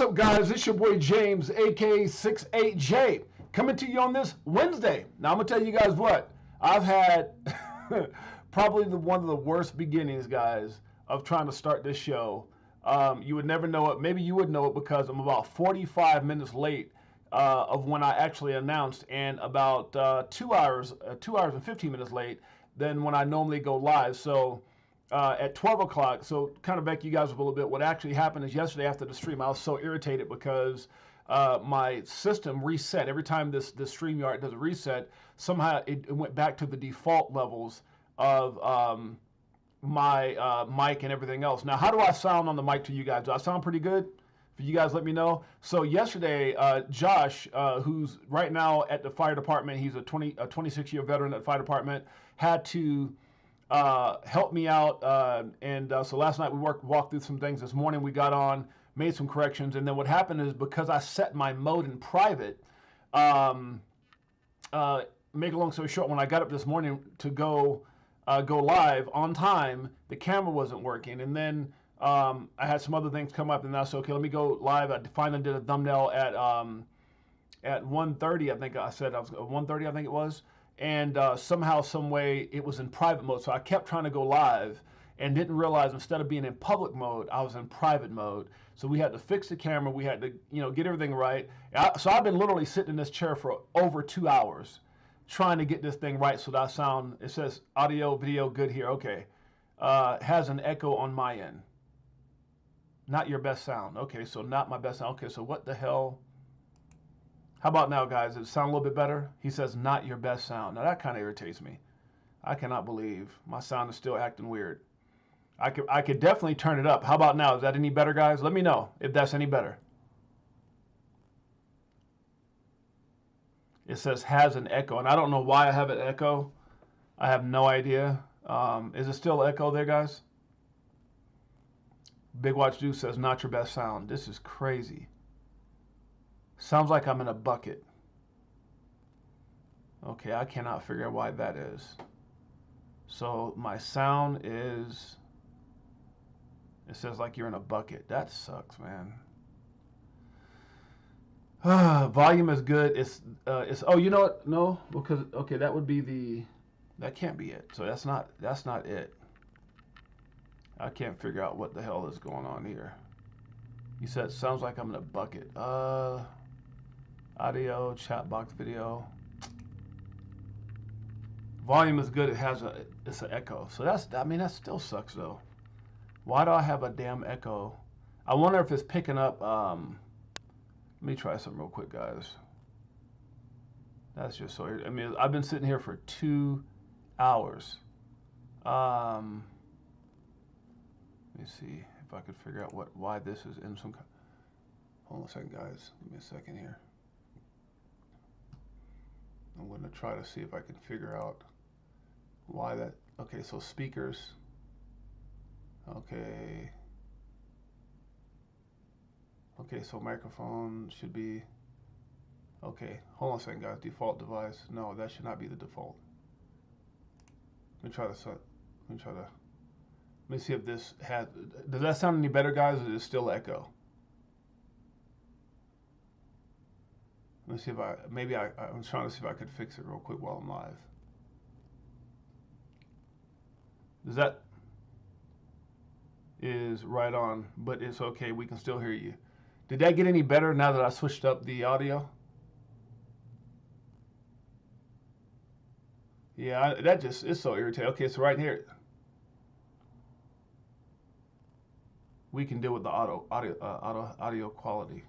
What's up, guys? It's your boy James, aka Six8Jay, coming to you on this Wednesday. Now, I'm gonna tell you guys what I've had. Probably one of the worst beginnings, guys, of trying to start this show. You would never know it. Maybe you would know it because I'm about 45 minutes late of when I actually announced, and about 2 hours and 15 minutes late than when I normally go live. So at 12 o'clock, so kind of back you guys up a little bit, what actually happened is yesterday after the stream, I was so irritated because my system reset. Every time this StreamYard does a reset, somehow it went back to the default levels of my mic and everything else. Now, how do I sound on the mic to you guys? Do I sound pretty good? For you guys, let me know. So yesterday, Josh, who's right now at the fire department, he's a 26-year veteran at the fire department, had to help me out. So last night we walked through some things. This morning we got on, made some corrections, and then what happened is because I set my mode in private, make a long story short, when I got up this morning to go live on time, the camera wasn't working, and then I had some other things come up, and I said, okay, let me go live. I finally did a thumbnail at 1:30. I think I said I was 1:30. I think it was, and somehow, some way, it was in private mode. So I kept trying to go live, and didn't realize instead of being in public mode, I was in private mode. So we had to fix the camera. We had to, get everything right. So I've been literally sitting in this chair for over 2 hours, trying to get this thing right so that I sound. It says audio, video, good here. Okay, has an echo on my end. Not your best sound. Okay, so not my best sound. Okay, so what the hell? How about now, guys? Does it sound a little bit better? He says not your best sound. Now that kind of irritates me. I cannot believe my sound is still acting weird. I could definitely turn it up. How about now? Is that any better, guys? Let me know if that's any better. It says has an echo, and I don't know why I have an echo. I have no idea. Is it still echo there, guys? Big Watch Dude says not your best sound. This is crazy. Sounds like I'm in a bucket. Okay, I cannot figure out why that is. So my sound is, it says like you're in a bucket. That sucks, man. Volume is good. It's oh, you know what? No, because okay, that would be that can't be it. So that's not it. I can't figure out what the hell is going on here. You said it sounds like I'm in a bucket. Audio, chat box, video. Volume is good. It's an echo. So that still sucks though. Why do I have a damn echo? I wonder if it's picking up. Let me try something real quick, guys. That's just so weird. I've been sitting here for 2 hours. Let me see if I could figure out why this is in some. Hold on a second, guys. Give me a second here. I'm going to try to see if I can figure out why that. Okay, so speakers. Okay. Okay, so microphone should be. Okay, hold on a second, guys. Default device. No, that should not be the default. Let me try to. Let me see if this has. Does that sound any better, guys? Or is it still echo? Let me see if I'm trying to see if I could fix it real quick while I'm live. That is right on, but it's okay. We can still hear you. Did that get any better now that I switched up the audio? Yeah, that just is so irritating. Okay, so right here, we can deal with the audio quality.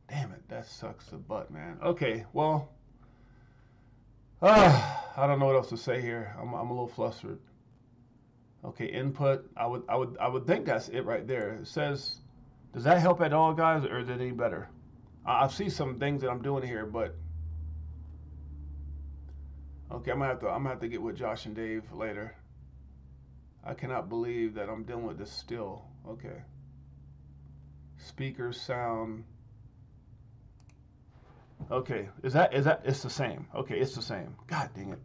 Damn it, that sucks the butt, man. Okay, well, I don't know what else to say here. I'm a little flustered. Okay, input. I would think that's it right there. It says, does that help at all, guys, or is it any better? I see some things that I'm doing here, but okay, I'm gonna have to get with Josh and Dave later. I cannot believe that I'm dealing with this still. Okay. Speakers, sound. Okay, is that it's the same. Okay, it's the same. God dang it.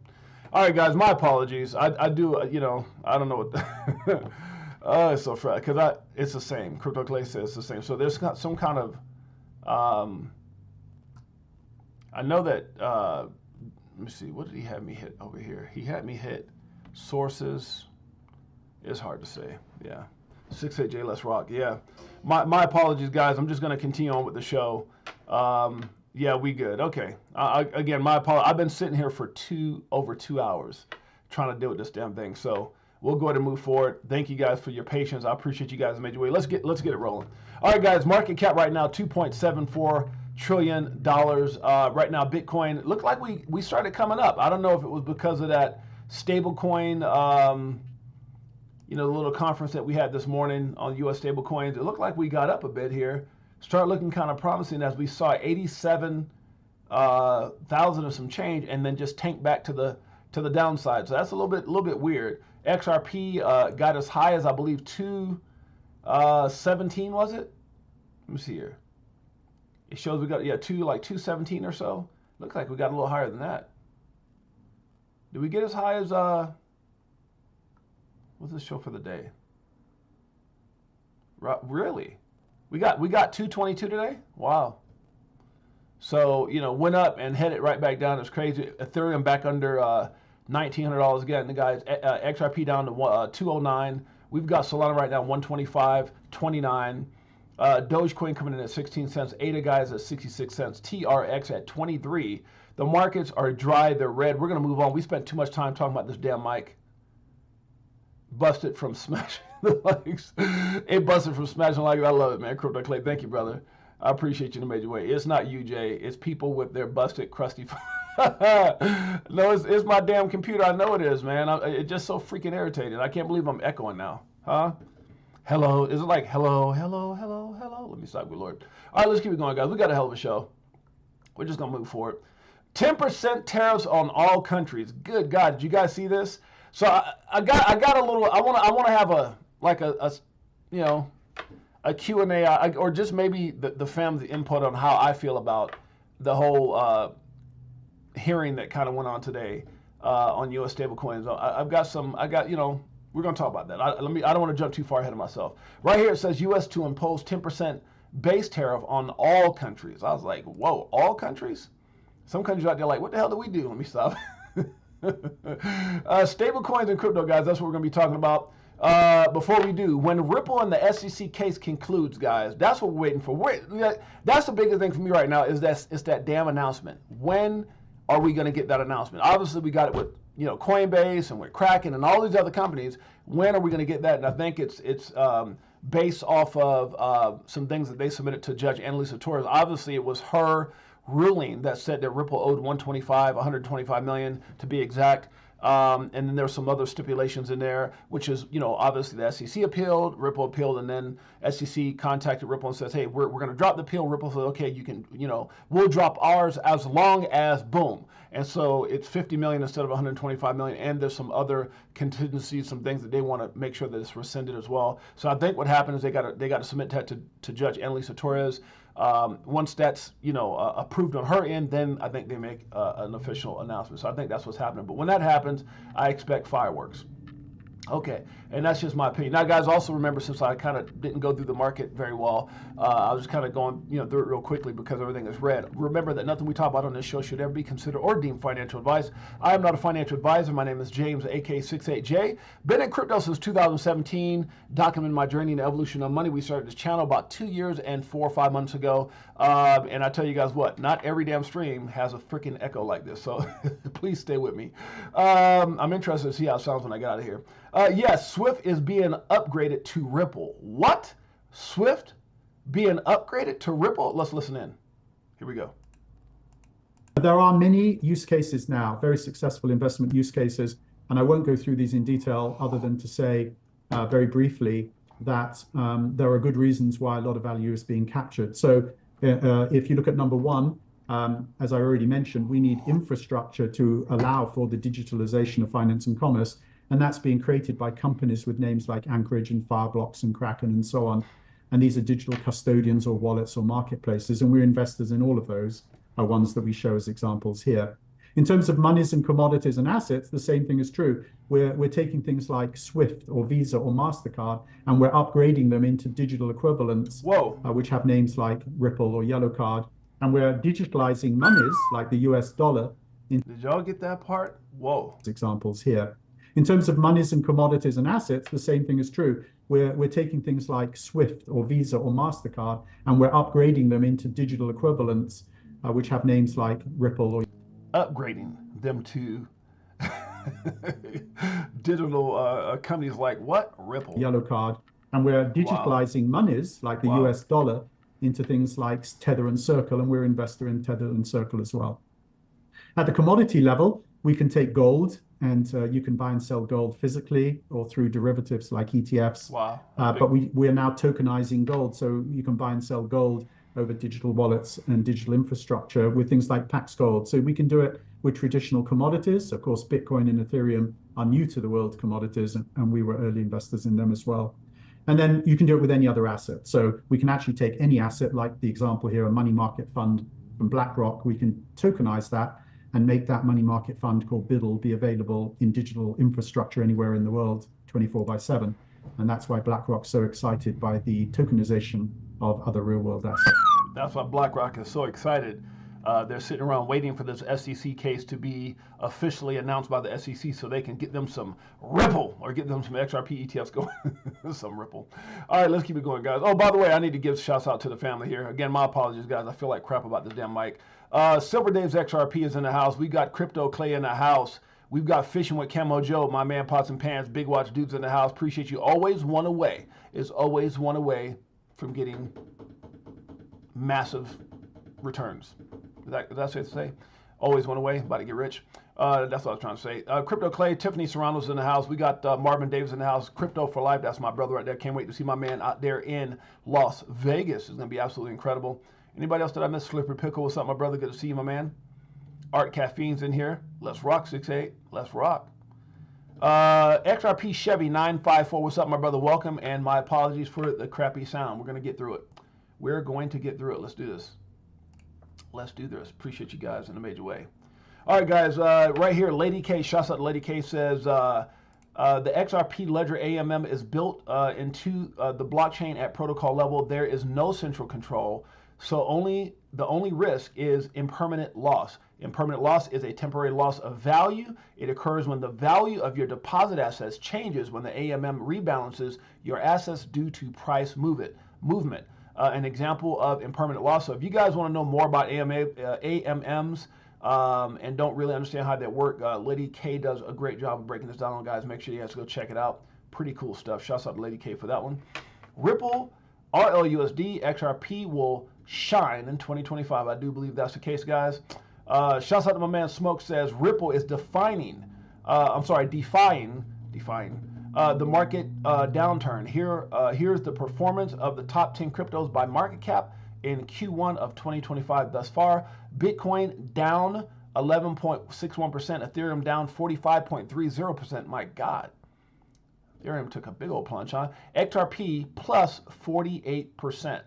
All right, guys, my apologies. I do, I don't know what Oh, it's so because it's the same. Crypto Clay says it's the same. So there's got some kind of I know that let me see, what did he have me hit over here? He had me hit sources. It's hard to say. Yeah. 6-8Jay, let's rock. Yeah. My apologies, guys. I'm just going to continue on with the show. Yeah, we good. Okay. Again, my apologies. I've been sitting here for over 2 hours trying to deal with this damn thing. So we'll go ahead and move forward. Thank you guys for your patience. I appreciate you guys in a major way. Let's get it rolling. All right, guys. Market cap right now, $2.74 trillion. Right now, Bitcoin looked like we started coming up. I don't know if it was because of that stablecoin, the little conference that we had this morning on U.S. stablecoins. It looked like we got up a bit here. Start looking kind of promising as we saw 87,000 or some change, and then just tank back to the downside. So that's a little bit weird. XRP got as high as I believe 217, was it? Let me see here. It shows we got 217 or so. Looks like we got a little higher than that. Did we get as high as what's this show for the day? Really? We got 222 today? Wow. So, went up and headed right back down. It's crazy. Ethereum back under $1,900 again. The guys, XRP down to 209. We've got Solana right now 125.29. Dogecoin coming in at 16 cents. ADA guys at 66 cents. TRX at 23. The markets are dry. They're red. We're going to move on. We spent too much time talking about this damn mic. Busted from smashing the likes. It busted from smashing likes. I love it, man. Crypto Clay, thank you, brother. I appreciate you in a major way. It's not you, Jay. It's people with their busted, crusty. No, it's my damn computer. I know it is, man. It's just so freaking irritating. I can't believe I'm echoing now. Huh? Hello. Is it like hello, hello, hello, hello? Let me stop, good Lord. All right, let's keep it going, guys. We got a hell of a show. We're just going to move forward. 10% tariffs on all countries. Good God, did you guys see this? So I got a little. I want to have a Q&A, or just maybe the family input on how I feel about the whole hearing that kind of went on today on U.S. stablecoins. We're going to talk about that. I don't want to jump too far ahead of myself. Right here it says U.S. to impose 10% base tariff on all countries. I was like, whoa, all countries? Some countries out there like, what the hell do we do? Let me stop. Stable coins and crypto, guys, that's what we're going to be talking about. Before we do, when Ripple and the SEC case concludes, guys, that's what we're waiting for. That's the biggest thing for me right now is it's that damn announcement. When are we going to get that announcement? Obviously, we got it with Coinbase and with Kraken and all these other companies. When are we going to get that? And I think it's based off of some things that they submitted to Judge Annalisa Torres. Obviously, it was her ruling that said that Ripple owed 125 million to be exact. And then there's some other stipulations in there, which is, obviously the SEC appealed, Ripple appealed, and then SEC contacted Ripple and says, hey, we're going to drop the appeal. Ripple said, okay, you can, we'll drop ours as long as boom. And so it's 50 million instead of 125 million. And there's some other contingencies, some things that they want to make sure that it's rescinded as well. So I think what happened is they got to submit that to Judge Annalisa Torres. Once that's approved on her end, then I think they make an official announcement. So I think that's what's happening. But when that happens, I expect fireworks. Okay, and that's just my opinion. Now, guys, also remember, since I kind of didn't go through the market very well, I was kind of going through it real quickly because everything is red. Remember that nothing we talk about on this show should ever be considered or deemed financial advice. I am not a financial advisor. My name is James, aka 6-8Jay. Been in crypto since 2017, documenting my journey in the evolution of money. We started this channel about 2 years and 4 or 5 months ago. And I tell you guys what, not every damn stream has a freaking echo like this. So please stay with me. I'm interested to see how it sounds when I get out of here. Yes, Swift is being upgraded to Ripple. What? Swift being upgraded to Ripple? Let's listen in. Here we go. There are many use cases now, very successful investment use cases, and I won't go through these in detail other than to say very briefly that there are good reasons why a lot of value is being captured. So if you look at number one, as I already mentioned, we need infrastructure to allow for the digitalization of finance and commerce. And that's being created by companies with names like Anchorage and Fireblocks and Kraken and so on. And these are digital custodians or wallets or marketplaces. And we're investors in all of those, are ones that we show as examples here. In terms of monies and commodities and assets, the same thing is true. We're taking things like Swift or Visa or MasterCard, and we're upgrading them into digital equivalents, Whoa. which have names like Ripple or Yellow Card. And we're digitalizing monies like the US dollar in Did y'all get that part? Whoa. examples here. In terms of monies and commodities and assets, the same thing is true. We're taking things like Swift or Visa or MasterCard, and we're upgrading them into digital equivalents, which have names like Ripple or Upgrading them to digital companies like what? Ripple. Yellow Card. And we're digitalizing monies like the US dollar into things like Tether and Circle, and we're an investor in Tether and Circle as well. At the commodity level, we can take gold, and you can buy and sell gold physically or through derivatives like ETFs. Wow. But we're now tokenizing gold, so you can buy and sell gold over digital wallets and digital infrastructure with things like Pax Gold. So we can do it with traditional commodities. Of course, Bitcoin and Ethereum are new to the world commodities, and we were early investors in them as well. And then you can do it with any other asset. So we can actually take any asset, like the example here, a money market fund from BlackRock. We can tokenize that and make that money market fund called BIDL be available in digital infrastructure anywhere in the world 24/7. And that's why BlackRock's so excited by the tokenization of other real world assets. That's why BlackRock is so excited. They're sitting around waiting for this SEC case to be officially announced by the SEC so they can get them some Ripple or get them some XRP ETFs going. Some Ripple. All right, let's keep it going, guys. Oh, by the way, I need to give shouts out to the family here. Again, my apologies, guys. I feel like crap about this damn mic. Silver Dave's XRP is in the house. We got Crypto Clay in the house. We've got Fishing with Camo Joe, my man Pots and Pants, Big Watch Dudes in the house. Appreciate you. Always one away. Is always one away from getting massive returns. Is that safe to say? Always one away, about to get rich. That's what I was trying to say. Crypto Clay, Tiffany Serrano's in the house. We got Marvin Davis in the house. Crypto for Life, that's my brother right there. Can't wait to see my man out there in Las Vegas. It's going to be absolutely incredible. Anybody else that I missed? Slippery Pickle, what's up, my brother? Good to see you, my man. Art Caffeine's in here. Let's rock, 6-8. Let's rock. XRP Chevy 954, what's up, my brother? Welcome, and my apologies for the crappy sound. We're going to get through it. We're going to get through it. Let's do this. Let's do this. Appreciate you guys in a major way. All right, guys. Right here, Lady K, shouts out to Lady K, says the XRP Ledger AMM is built into the blockchain at protocol level. There is no central control, so the only risk is impermanent loss. Impermanent loss is a temporary loss of value. It occurs when the value of your deposit assets changes when the AMM rebalances your assets due to price movement. An example of impermanent loss. So if you guys want to know more about AMMs and don't really understand how that work, Lady K does a great job of breaking this down, guys. Make sure you guys go check it out. Pretty cool stuff. Shouts out to Lady K for that one. Ripple, RLUSD, XRP will shine in 2025. I do believe that's the case, guys. Shouts out to my man Smoke, says Ripple is defying the market downturn. Here's the performance of the top 10 cryptos by market cap in Q1 of 2025 thus far. Bitcoin down 11.61%, Ethereum down 45.30%. My God, Ethereum took a big old plunge, huh? XRP plus 48%.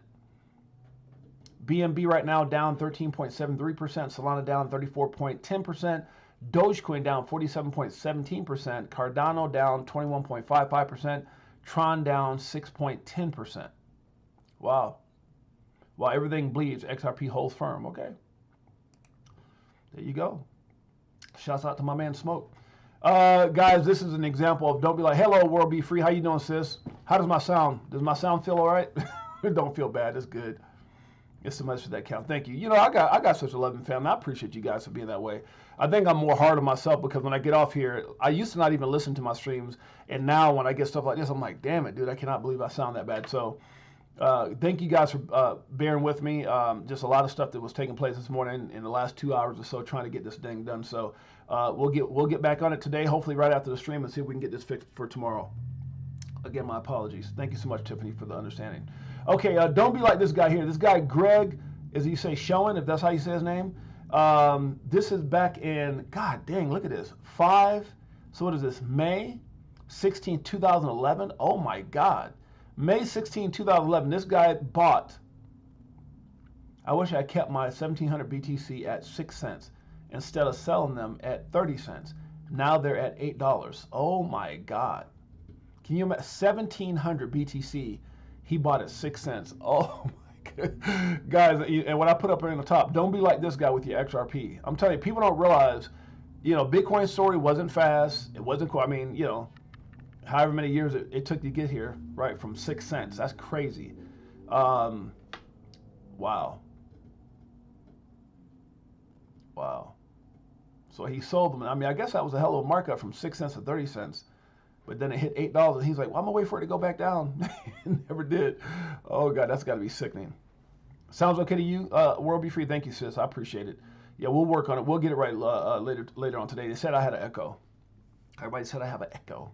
BNB right now down 13.73%, Solana down 34.10%, Dogecoin down 47.17%, Cardano down 21.55%, Tron down 6.10%. Wow. While everything bleeds, XRP holds firm. Okay. There you go. Shouts out to my man Smoke. Guys, this is an example of don't be like, hello, world be free. How you doing, sis? How does my sound? Does my sound feel all right? Don't feel bad. It's good. It's so much for that count. Thank you. You know, I got such a loving family. I appreciate you guys for being that way. I think I'm more hard on myself because when I get off here, I used to not even listen to my streams, and now when I get stuff like this, I'm like, damn it, dude, I cannot believe I sound that bad. So thank you guys for bearing with me. Just a lot of stuff that was taking place this morning in the last 2 hours or so trying to get this thing done. So we'll get back on it today, hopefully right after the stream, and see if we can get this fixed for tomorrow. Again, my apologies. Thank you so much, Tiffany, for the understanding. Okay, don't be like this guy here. This guy, Greg, as you say, Schoen, if that's how you say his name. This is back in, God dang, look at this. So what is this, May 16, 2011? Oh my God. May 16, 2011, this guy bought, I wish I kept my 1700 BTC at 6 cents instead of selling them at 30 cents. Now they're at $8. Oh my God. Can you imagine? 1,700 BTC. He bought at 6 cents. Oh my God. Guys, and what I put up in the top, don't be like this guy with your XRP. I'm telling you, people don't realize, Bitcoin's story wasn't fast. It wasn't cool. I mean, however many years it took to get here, right, from 6 cents. That's crazy. Wow. So he sold them. I mean, I guess that was a hell of a markup from 6 cents to 30 cents. But then it hit $8, and he's like, well, I'm going to wait for it to go back down. It never did. Oh, God, that's got to be sickening. Sounds okay to you? World Be Free, thank you, sis. I appreciate it. Yeah, we'll work on it. We'll get it right later on today. They said I had an echo. Everybody said I have an echo.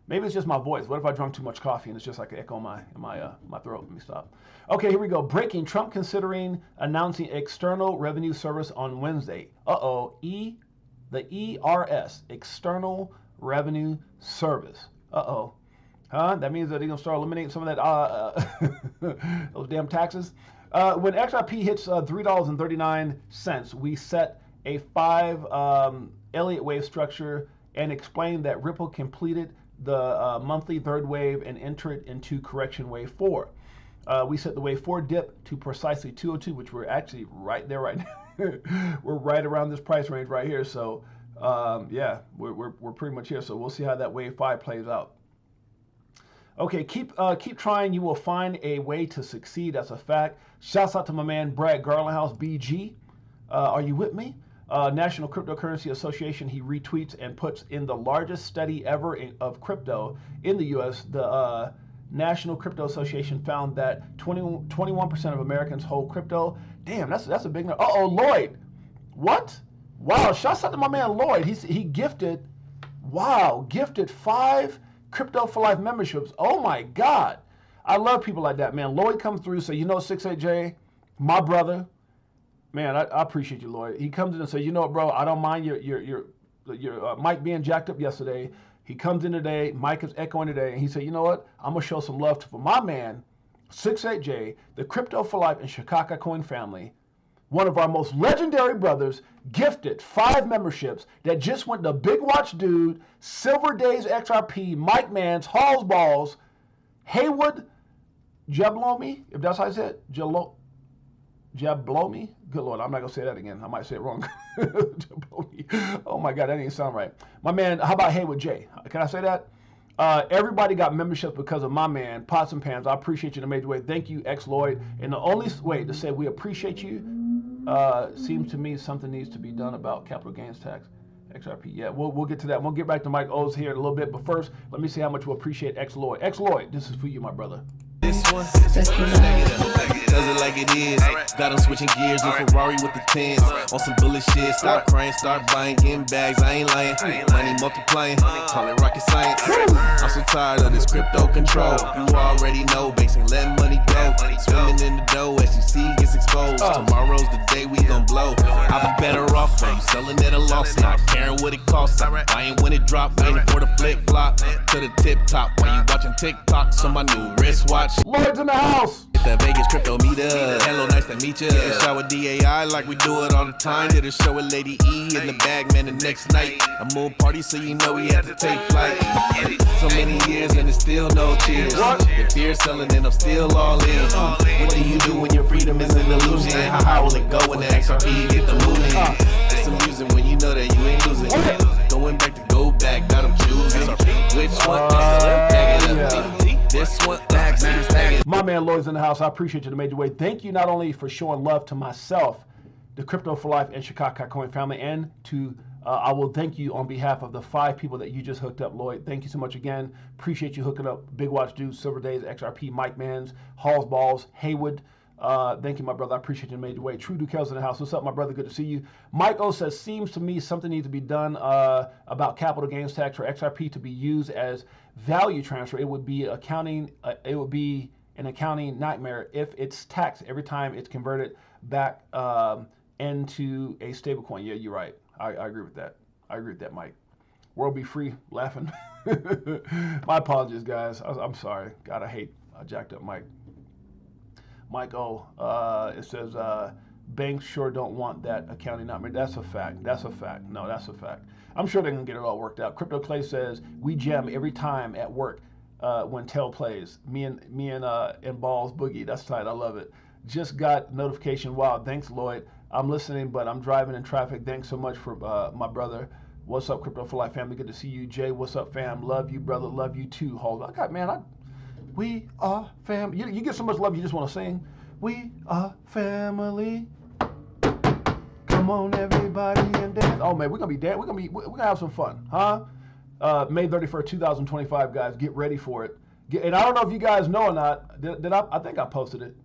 Maybe it's just my voice. What if I drunk too much coffee and it's just like an echo in my throat? Let me stop. Okay, here we go. Breaking: Trump considering announcing external revenue service on Wednesday. The ERS, External Revenue Service. That means that they're gonna start eliminating some of that those damn taxes. When XRP hits $3.39, we set a 5 Elliott wave structure and explained that Ripple completed the monthly third wave and entered into correction wave 4. We set the wave 4 dip to precisely 202, which we're actually right there right now. We're right around this price range right here. So yeah, we're pretty much here. So we'll see how that wave 5 plays out. Okay, keep trying. You will find a way to succeed. That's a fact. Shouts out to my man Brad Garlandhouse, BG. Are you with me? National Cryptocurrency Association, he retweets and puts in the largest study ever of crypto in the U.S. The National Crypto Association found that 21% of Americans hold crypto. Damn, that's a big number. Uh-oh, Lloyd. What? Wow, shouts out to my man Lloyd. He gifted 5 Crypto for Life memberships. Oh my God. I love people like that, man. Lloyd comes through, so Six8Jay, my brother. Man, I appreciate you, Lloyd. He comes in and says, bro, I don't mind your mic being jacked up yesterday. He comes in today, mic is echoing today, and he said, you know what? I'm going to show some love for my man, Six8Jay, the Crypto for Life and Chicago Coin family, one of our most legendary brothers, gifted 5 memberships that just went to Big Watch Dude, Silver Days XRP, Mike Mans, Halls Balls, Haywood, Jablomi, if that's how I said it, Jablomi? Good Lord, I'm not going to say that again. I might say it wrong. Jablomi. Oh my God, that didn't sound right. My man, how about Haywood J? Can I say that? Everybody got memberships because of my man, Pots and Pans. I appreciate you in a major way. Thank you, X Lloyd. And the only way to say we appreciate you seems to me something needs to be done about capital gains tax. XRP. Yeah, we'll get to that. We'll get back to Mike O's here in a little bit. But first, let me see how much we appreciate X Lloyd. X Lloyd, this is for you, my brother. This one, does it like it is. Got them switching gears, new Ferrari with the 10s. On some bullet shit, stop crying, start buying, getting bags, I ain't lying. Money multiplying, call it rocket science. I'm so tired of this crypto control. You already know, banks ain't letting money go. Swimming in the dough, as you see, gets exposed. Tomorrow's the day we gon' blow. I'll be better off from selling at a loss, not caring what it costs. Buying when it drop, waiting for the flip flop to the tip top. While you watching TikToks on my new wristwatch. Lloyd's in the house. Get that Vegas crypto meetup. Hello, nice to meet ya. Shower DAI like we do it all the time. Did a show with Lady E in the bag, man, the next night. A moon party, so you know we had to take flight. So many years and it's still no cheers. If fear selling, then I'm still all in. What do you do when your freedom is an illusion? How will it go when the XRP get the moving? It's amusing when you know that you ain't losing. Going back to go back, got them choosing. Which one? This one, my man Lloyd's in the house. I appreciate you in a major way. Thank you not only for showing love to myself, the Crypto for Life and Chicago Coin family, and to I will thank you on behalf of the 5 people that you just hooked up, Lloyd. Thank you so much again. Appreciate you hooking up Big Watch Dude, Silver Days, XRP, Mike Mans, Halls Balls, Haywood. Thank you, my brother. I appreciate you in a major way. True Dukel's in the house. What's up, my brother? Good to see you. Mike O says, seems to me something needs to be done about capital gains tax for XRP to be used as value transfer. It would be accounting. It would be an accounting nightmare if it's taxed every time it's converted back into a stablecoin. Yeah, you're right. I agree with that. I agree with that, Mike. World Be Free, laughing. My apologies, guys. I'm sorry. God, I hate jacked up Mike. Mike O, it says, Banks sure don't want that accounting number. That's a fact. That's a fact. No, that's a fact. I'm sure they're gonna get it all worked out. Crypto Clay says we gem every time at work when Tail plays. Me and Balls Boogie. That's tight. I love it. Just got notification. Wow. Thanks, Lloyd. I'm listening, but I'm driving in traffic. Thanks so much for my brother. What's up, Crypto for Life family? Good to see you, Jay. What's up, fam? Love you, brother. Love you too. Hold on. We are fam. You get so much love you just want to sing. We are family. Come on, everybody, and dance. Oh man, we're gonna have some fun, huh? May 31st, 2025, guys. Get ready for it. And I don't know if you guys know or not. Did I think I posted it.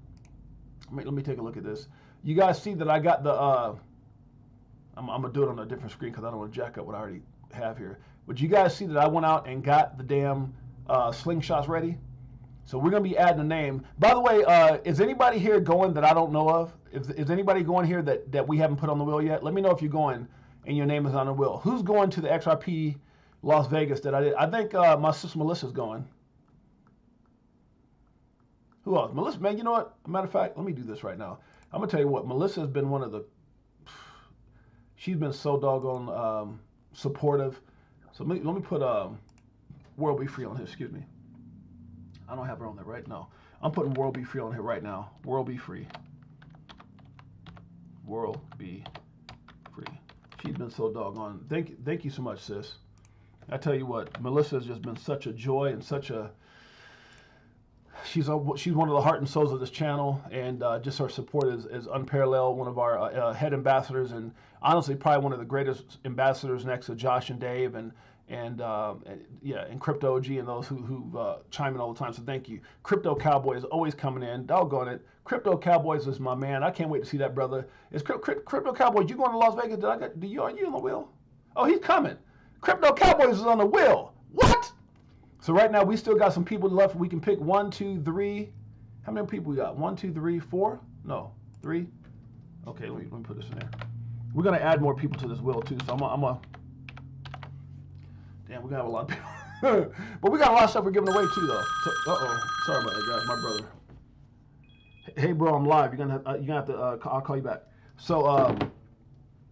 Let me take a look at this. You guys see that I got the. I'm gonna do it on a different screen because I don't want to jack up what I already have here. But you guys see that I went out and got the damn slingshots ready. So we're gonna be adding a name. By the way, is anybody here going that I don't know of? Is anybody going here that we haven't put on the wheel yet? Let me know if you're going and your name is on the wheel. Who's going to the XRP Las Vegas that I did? I think my sister Melissa's going. Who else? Melissa, man, you know what? Matter of fact, let me do this right now. I'm gonna tell you what. Melissa has been one of the. She's been so doggone supportive. So let me put World Be Free on here. Excuse me. I don't have her on there right now. I'm putting World Be Free on here right now. World Be Free. World Be Free. She's been so doggone. Thank you so much, sis. I tell you what, Melissa has just been such a joy and such a. She's one of the heart and souls of this channel, and just her support is unparalleled. One of our head ambassadors, and honestly, probably one of the greatest ambassadors next to Josh and Dave, and Crypto OG and those who chime in all the time. So thank you. Crypto Cowboy is always coming in. Doggone it. Crypto Cowboys is my man. I can't wait to see that brother. Is Crypto Cowboy? You going to Las Vegas? Are you on the wheel? Oh, he's coming. Crypto Cowboys is on the wheel. What? So right now we still got some people left. We can pick 1, 2, 3. How many people we got? 1, 2, 3, 4? No, 3. Okay, let me put this in there. We're gonna add more people to this wheel too. So I'm a. Damn, we're gonna have a lot of people. But we got a lot of stuff we're giving away too, though. So, sorry about that, guys. My brother. Hey, bro, I'm live. You're gonna have to. I'll call you back. So,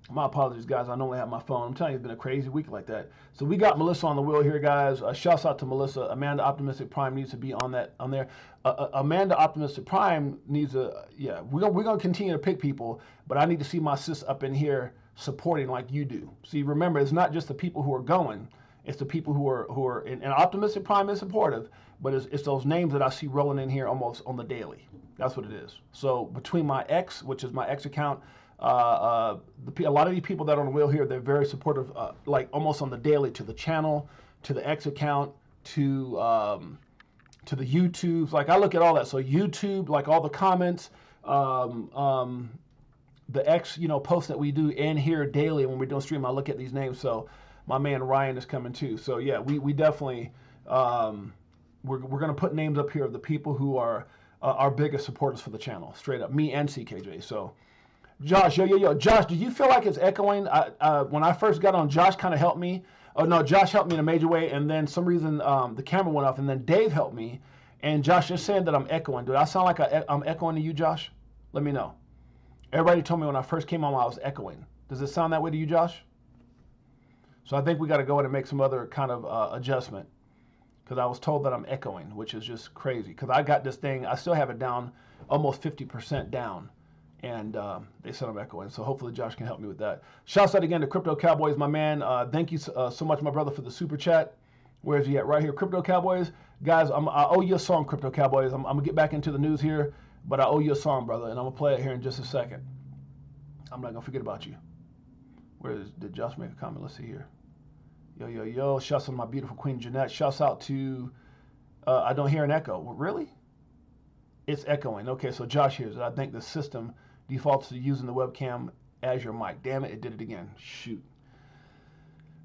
my apologies, guys. I normally have my phone. I'm telling you, it's been a crazy week like that. So we got Melissa on the wheel here, guys. Shouts out to Melissa. Amanda Optimistic Prime needs to be on there. Amanda Optimistic Prime needs a. Yeah, we're gonna continue to pick people, but I need to see my sis up in here supporting like you do. See, remember, it's not just the people who are going. It's the people who are and Optimistic Prime is supportive, but it's those names that I see rolling in here almost on the daily. That's what it is. So between my X, which is my X account, a lot of these people that are on the wheel here, they're very supportive, like almost on the daily to the channel, to the X account, to the YouTubes. Like I look at all that. So YouTube, like all the comments, the X, posts that we do in here daily when we're doing stream. I look at these names. So my man Ryan is coming too. So yeah, we definitely we're gonna put names up here of the people who are our biggest supporters for the channel, straight up, me and Six8Jay. So Josh, yo, Josh, do you feel like it's echoing? When I first got on, Josh kind of helped me. Oh no, Josh helped me in a major way, and then some reason the camera went off, and then Dave helped me. And Josh, you're saying that I'm echoing. Do I sound like I'm echoing to you, Josh? Let me know. Everybody told me when I first came on I was echoing. Does it sound that way to you, Josh? So I think we got to go in and make some other kind of adjustment, because I was told that I'm echoing, which is just crazy. Because I got this thing, I still have it down, almost 50% down, and they said I'm echoing. So hopefully Josh can help me with that. Shouts out again to Crypto Cowboys, my man. Thank you so much, my brother, for the super chat. Where is he at? Right here, Crypto Cowboys. Guys, I owe you a song, Crypto Cowboys. I'm going to get back into the news here, but I owe you a song, brother, and I'm going to play it here in just a second. I'm not going to forget about you. Did Josh make a comment? Let's see here. Yo. Shouts out to my beautiful queen, Jeanette. Shouts out to, I don't hear an echo. Really? It's echoing. Okay, so Josh hears it. I think the system defaults to using the webcam as your mic. Damn it, it did it again. Shoot.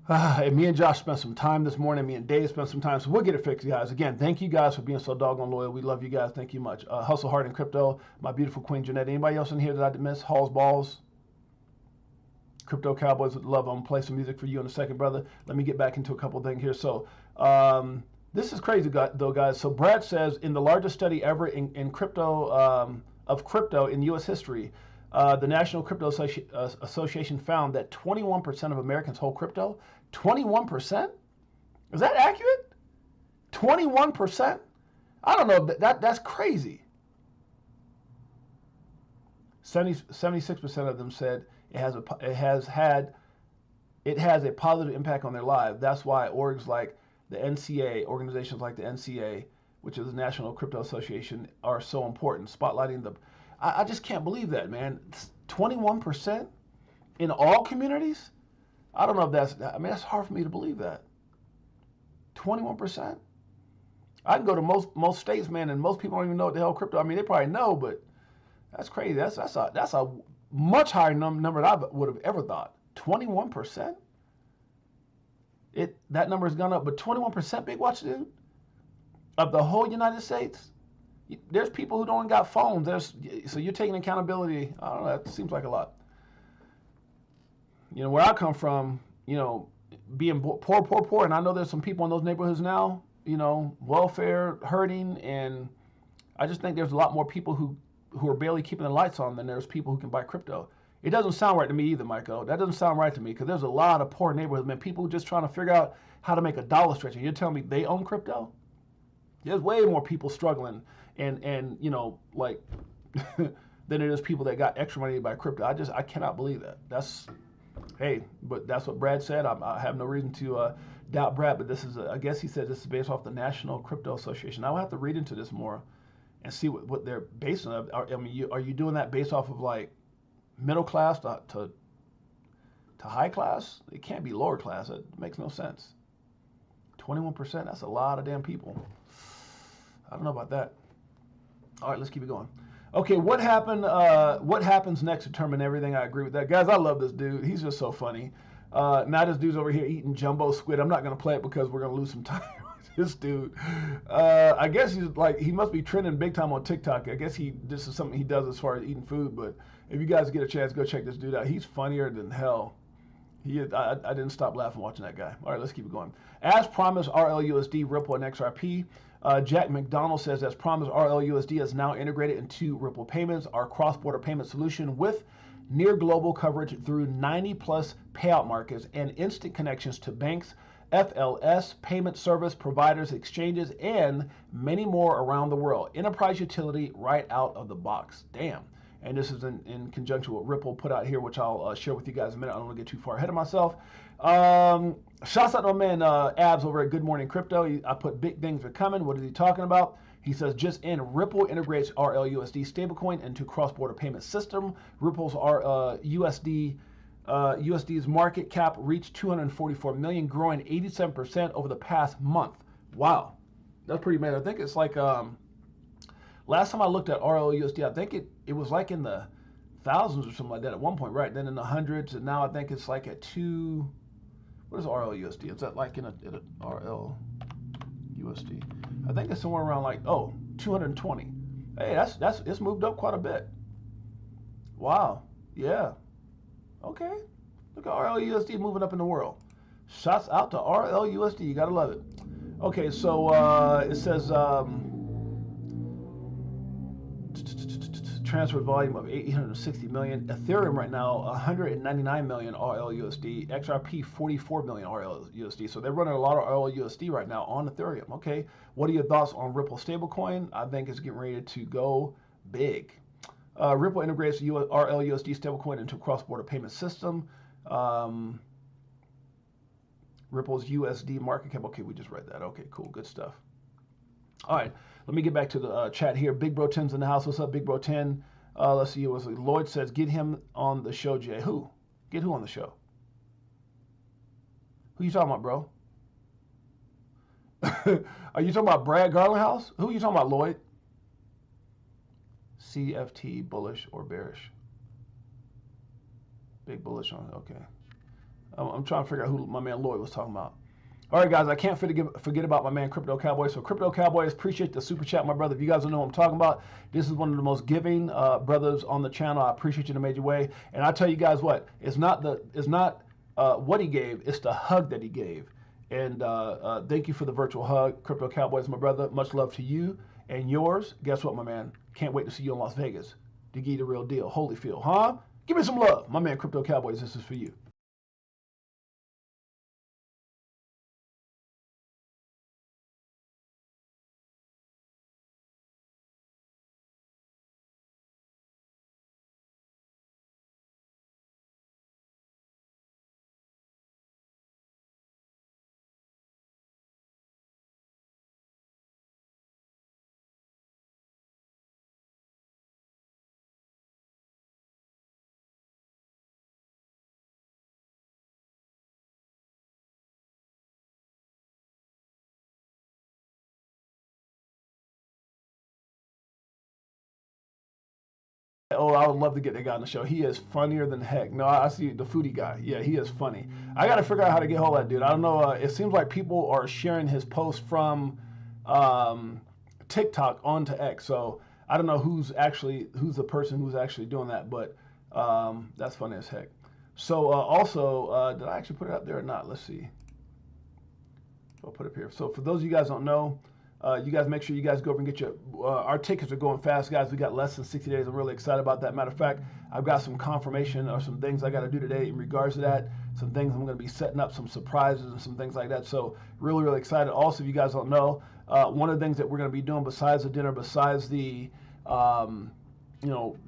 And me and Josh spent some time this morning. Me and Dave spent some time. So we'll get it fixed, guys. Again, thank you guys for being so doggone loyal. We love you guys. Thank you much. Hustle Hard in Crypto. My beautiful queen, Jeanette. Anybody else in here that I did miss? Halls Balls. Crypto Cowboys would love. I'm going to play some music for you in a second, brother. Let me get back into a couple of things here. So this is crazy, though, guys. So Brad says, in the largest study ever in crypto, of crypto in U.S. history, The National Crypto Association found that 21% of Americans hold crypto. 21%? Is that accurate? 21%? I don't know. That's crazy. 76% of them said it has a positive impact on their lives. That's why orgs like the NCA, organizations like the NCA, which is the National Crypto Association, are so important. Spotlighting the, I just can't believe that, man. 21% in all communities? I don't know if that's, I mean, that's hard for me to believe that. 21%? I can go to most states, man, and most people don't even know what the hell crypto, I mean, they probably know, but that's crazy. That's a much higher number than I would have ever thought. 21%? That number has gone up, but 21%, Big Watch, dude, of the whole United States. There's people who don't got phones. So you're taking accountability. I don't know. That seems like a lot. You know, where I come from, you know, being poor, and I know there's some people in those neighborhoods now, you know, welfare, hurting, and I just think there's a lot more people who are barely keeping the lights on than there's people who can buy crypto. It doesn't sound right to me either, Michael. That doesn't sound right to me, because there's a lot of poor neighborhoods, man. People just trying to figure out how to make a dollar stretch. And you're telling me they own crypto? There's way more people struggling and you know, like, than there is people that got extra money to buy crypto. I cannot believe that. That's, hey, but that's what Brad said. I have no reason to doubt Brad, but this is, I guess he said this is based off the National Crypto Association. I'll have to read into this more and see what they're based on. I mean, are you doing that based off of like middle class to high class? It can't be lower class. It makes no sense. 21%, that's a lot of damn people. I don't know about that. All right, let's keep it going. Okay, what happens next determine everything. I agree with that. Guys, I love this dude. He's just so funny. Now this dude's over here eating jumbo squid. I'm not going to play it because we're going to lose some time with this dude. I guess he's like, he must be trending big time on TikTok. I guess this is something he does as far as eating food, but if you guys get a chance, go check this dude out. He's funnier than hell. I didn't stop laughing watching that guy. All right, let's keep it going. As promised, RLUSD, Ripple, and XRP. Jack McDonald says, as promised, RLUSD is now integrated into Ripple Payments, our cross-border payment solution with near global coverage through 90-plus payout markets and instant connections to banks, FLS, payment service providers, exchanges, and many more around the world. Enterprise utility right out of the box. Damn. And this is in conjunction with Ripple put out here, which I'll share with you guys in a minute. I don't want to get too far ahead of myself. Shouts out to my man Abs over at Good Morning Crypto. I put big things are coming. What is he talking about? He says, just in, Ripple integrates RLUSD stablecoin into cross-border payment system. Ripple's USD's market cap reached 244 million, growing 87% over the past month. Wow, that's pretty amazing. I think it's like last time I looked at RLUSD, I think it was like in the thousands or something like that at one point, right? Then in the hundreds, and now I think it's like at what is RLUSD? Is that like in a RLUSD? I think it's somewhere around like 220. Hey, it's moved up quite a bit. Wow. Yeah. Okay. Look at RLUSD moving up in the world. Shouts out to RLUSD. You gotta love it. Okay, so it says transfer volume of 860 million. Ethereum right now 199 million RLUSD. XRP 44 million RLUSD. So they're running a lot of RLUSD right now on Ethereum. Okay, what are your thoughts on Ripple stablecoin? I think it's getting ready to go big. Ripple integrates RLUSD stablecoin into a cross-border payment system. Ripple's USD market cap. Okay, we just read that. Okay, cool, good stuff. All right, let me get back to the chat here. Big Bro 10's in the house. What's up, Big Bro 10? Let's see. Lloyd says, get him on the show, Jay. Who? Get who on the show? Who you talking about, bro? Are you talking about Brad Garlinghouse? Who are you talking about, Lloyd? CFT, bullish or bearish? Big bullish on it. Okay. I'm trying to figure out who my man Lloyd was talking about. All right, guys, I can't forget about my man Crypto Cowboy. So Crypto Cowboys, appreciate the super chat, my brother. If you guys don't know what I'm talking about, this is one of the most giving brothers on the channel. I appreciate you in a major way. And I tell you guys what, it's not what he gave, it's the hug that he gave. And thank you for the virtual hug, Crypto Cowboys, my brother. Much love to you and yours. Guess what, my man? Can't wait to see you in Las Vegas. to give you the real deal. Holyfield, huh? Give me some love. My man, Crypto Cowboys, this is for you. Oh, I would love to get that guy on the show. He is funnier than heck. No, I see the foodie guy. Yeah, he is funny. I got to figure out how to get hold of that dude. I don't know. It seems like people are sharing his post from TikTok onto X. So I don't know who's the person who's actually doing that, but that's funny as heck. So also, did I actually put it up there or not? Let's see. I'll put it up here. So for those of you guys don't know, you guys make sure you guys go over and get your, our tickets are going fast, guys. We got less than 60 days. I'm really excited about that. Matter of fact, I've got some confirmation or some things I got to do today in regards to that. Some things I'm going to be setting up, some surprises and some things like that. So really, really excited. Also, if you guys don't know, one of the things that we're going to be doing besides the dinner, besides the,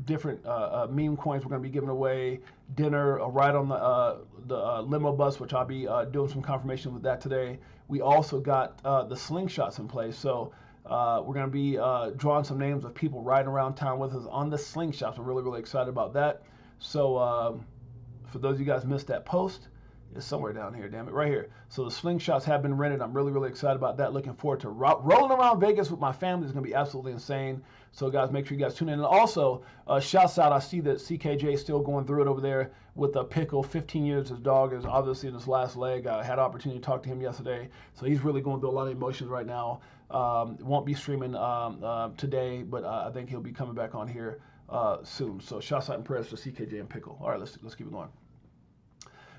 different meme coins we're going to be giving away, dinner, a ride on the limo bus, which I'll be doing some confirmation with that today. We also got the slingshots in place. So we're going to be drawing some names of people riding around town with us on the slingshots. We're really, really excited about that. So for those of you guys missed that post, it's somewhere down here, damn it, right here. So the slingshots have been rented. I'm really, really excited about that. Looking forward to rolling around Vegas with my family. It's going to be absolutely insane. So guys, make sure you guys tune in. And also, shouts out, I see that Six8Jay is still going through it over there with a Pickle. 15 years, his dog is obviously in his last leg. I had an opportunity to talk to him yesterday. So he's really going through a lot of emotions right now. Won't be streaming today, but I think he'll be coming back on here soon. So shouts out and prayers for Six8Jay and Pickle. All right, let's keep it going.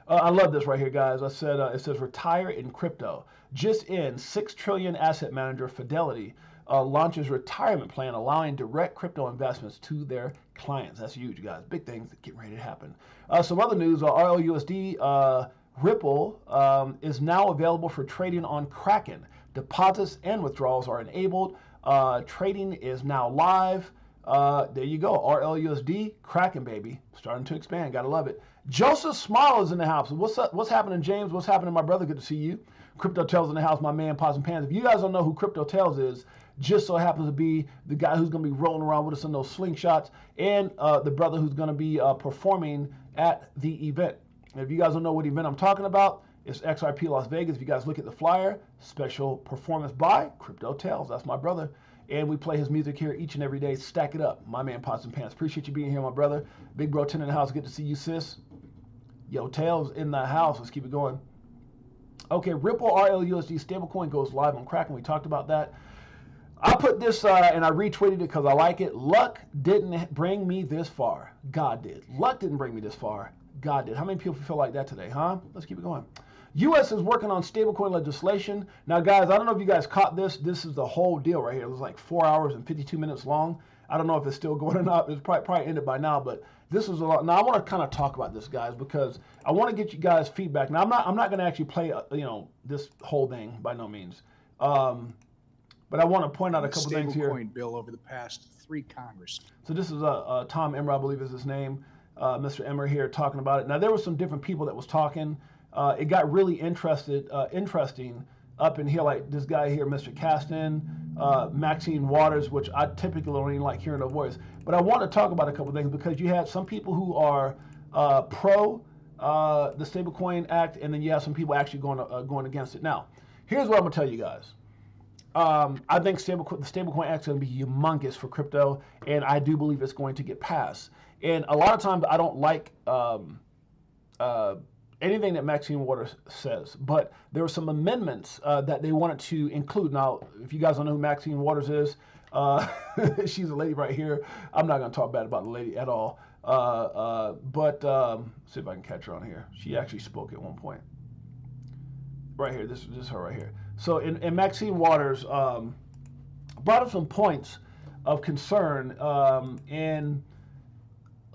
I love this right here, guys. I said it says retire in crypto. Just in, 6 trillion asset manager Fidelity launches retirement plan allowing direct crypto investments to their clients. That's huge, guys. Big things getting ready to happen. Some other news: RLUSD Ripple is now available for trading on Kraken. Deposits and withdrawals are enabled. Trading is now live. There you go. RLUSD Kraken, baby, starting to expand. Gotta love it. Joseph Smile is in the house. What's up? What's happening, James? What's happening, my brother? Good to see you. Crypto Tales in the house, my man, Pots and Pans. If you guys don't know who Crypto Tales is, just so happens to be the guy who's going to be rolling around with us in those slingshots, and the brother who's going to be performing at the event. And if you guys don't know what event I'm talking about, it's XRP Las Vegas. If you guys look at the flyer, special performance by Crypto Tales. That's my brother. And we play his music here each and every day. Stack it up. My man, Pots and Pants. Appreciate you being here, my brother. Big Bro 10 in the house. Good to see you, sis. Yo, Tails in the house. Let's keep it going. Okay, Ripple RLUSD stablecoin goes live on Kraken. We talked about that. I put this and I retweeted it because I like it. Luck didn't bring me this far. God did. Luck didn't bring me this far. God did. How many people feel like that today, huh? Let's keep it going. U.S. is working on stablecoin legislation. Now, guys, I don't know if you guys caught this. This is the whole deal right here. It was like 4 hours and 52 minutes long. I don't know if it's still going or not. It's probably ended by now, but this was a lot. Now, I want to kind of talk about this, guys, because I want to get you guys feedback. Now, I'm not going to actually play, this whole thing by no means. But I want to point out a couple things here. Stablecoin bill over the past 3 Congress. So this is Tom Emmer, I believe is his name. Mr. Emmer here talking about it. Now, there were some different people that was talking. It got really interesting up in here, like this guy here, Mr. Caston, Maxine Waters, which I typically don't even like hearing her voice. But I want to talk about a couple things because you had some people who are pro the Stablecoin Act, and then you have some people actually going against it. Now, here's what I'm going to tell you guys. I think the Stablecoin Act is going to be humongous for crypto, and I do believe it's going to get passed. And a lot of times I don't like anything that Maxine Waters says, but there were some amendments that they wanted to include. Now, if you guys don't know who Maxine Waters is, she's a lady right here. I'm not going to talk bad about the lady at all, but see if I can catch her on here. She actually spoke at one point. Right here, this is her right here. So, and Maxine Waters brought up some points of concern, and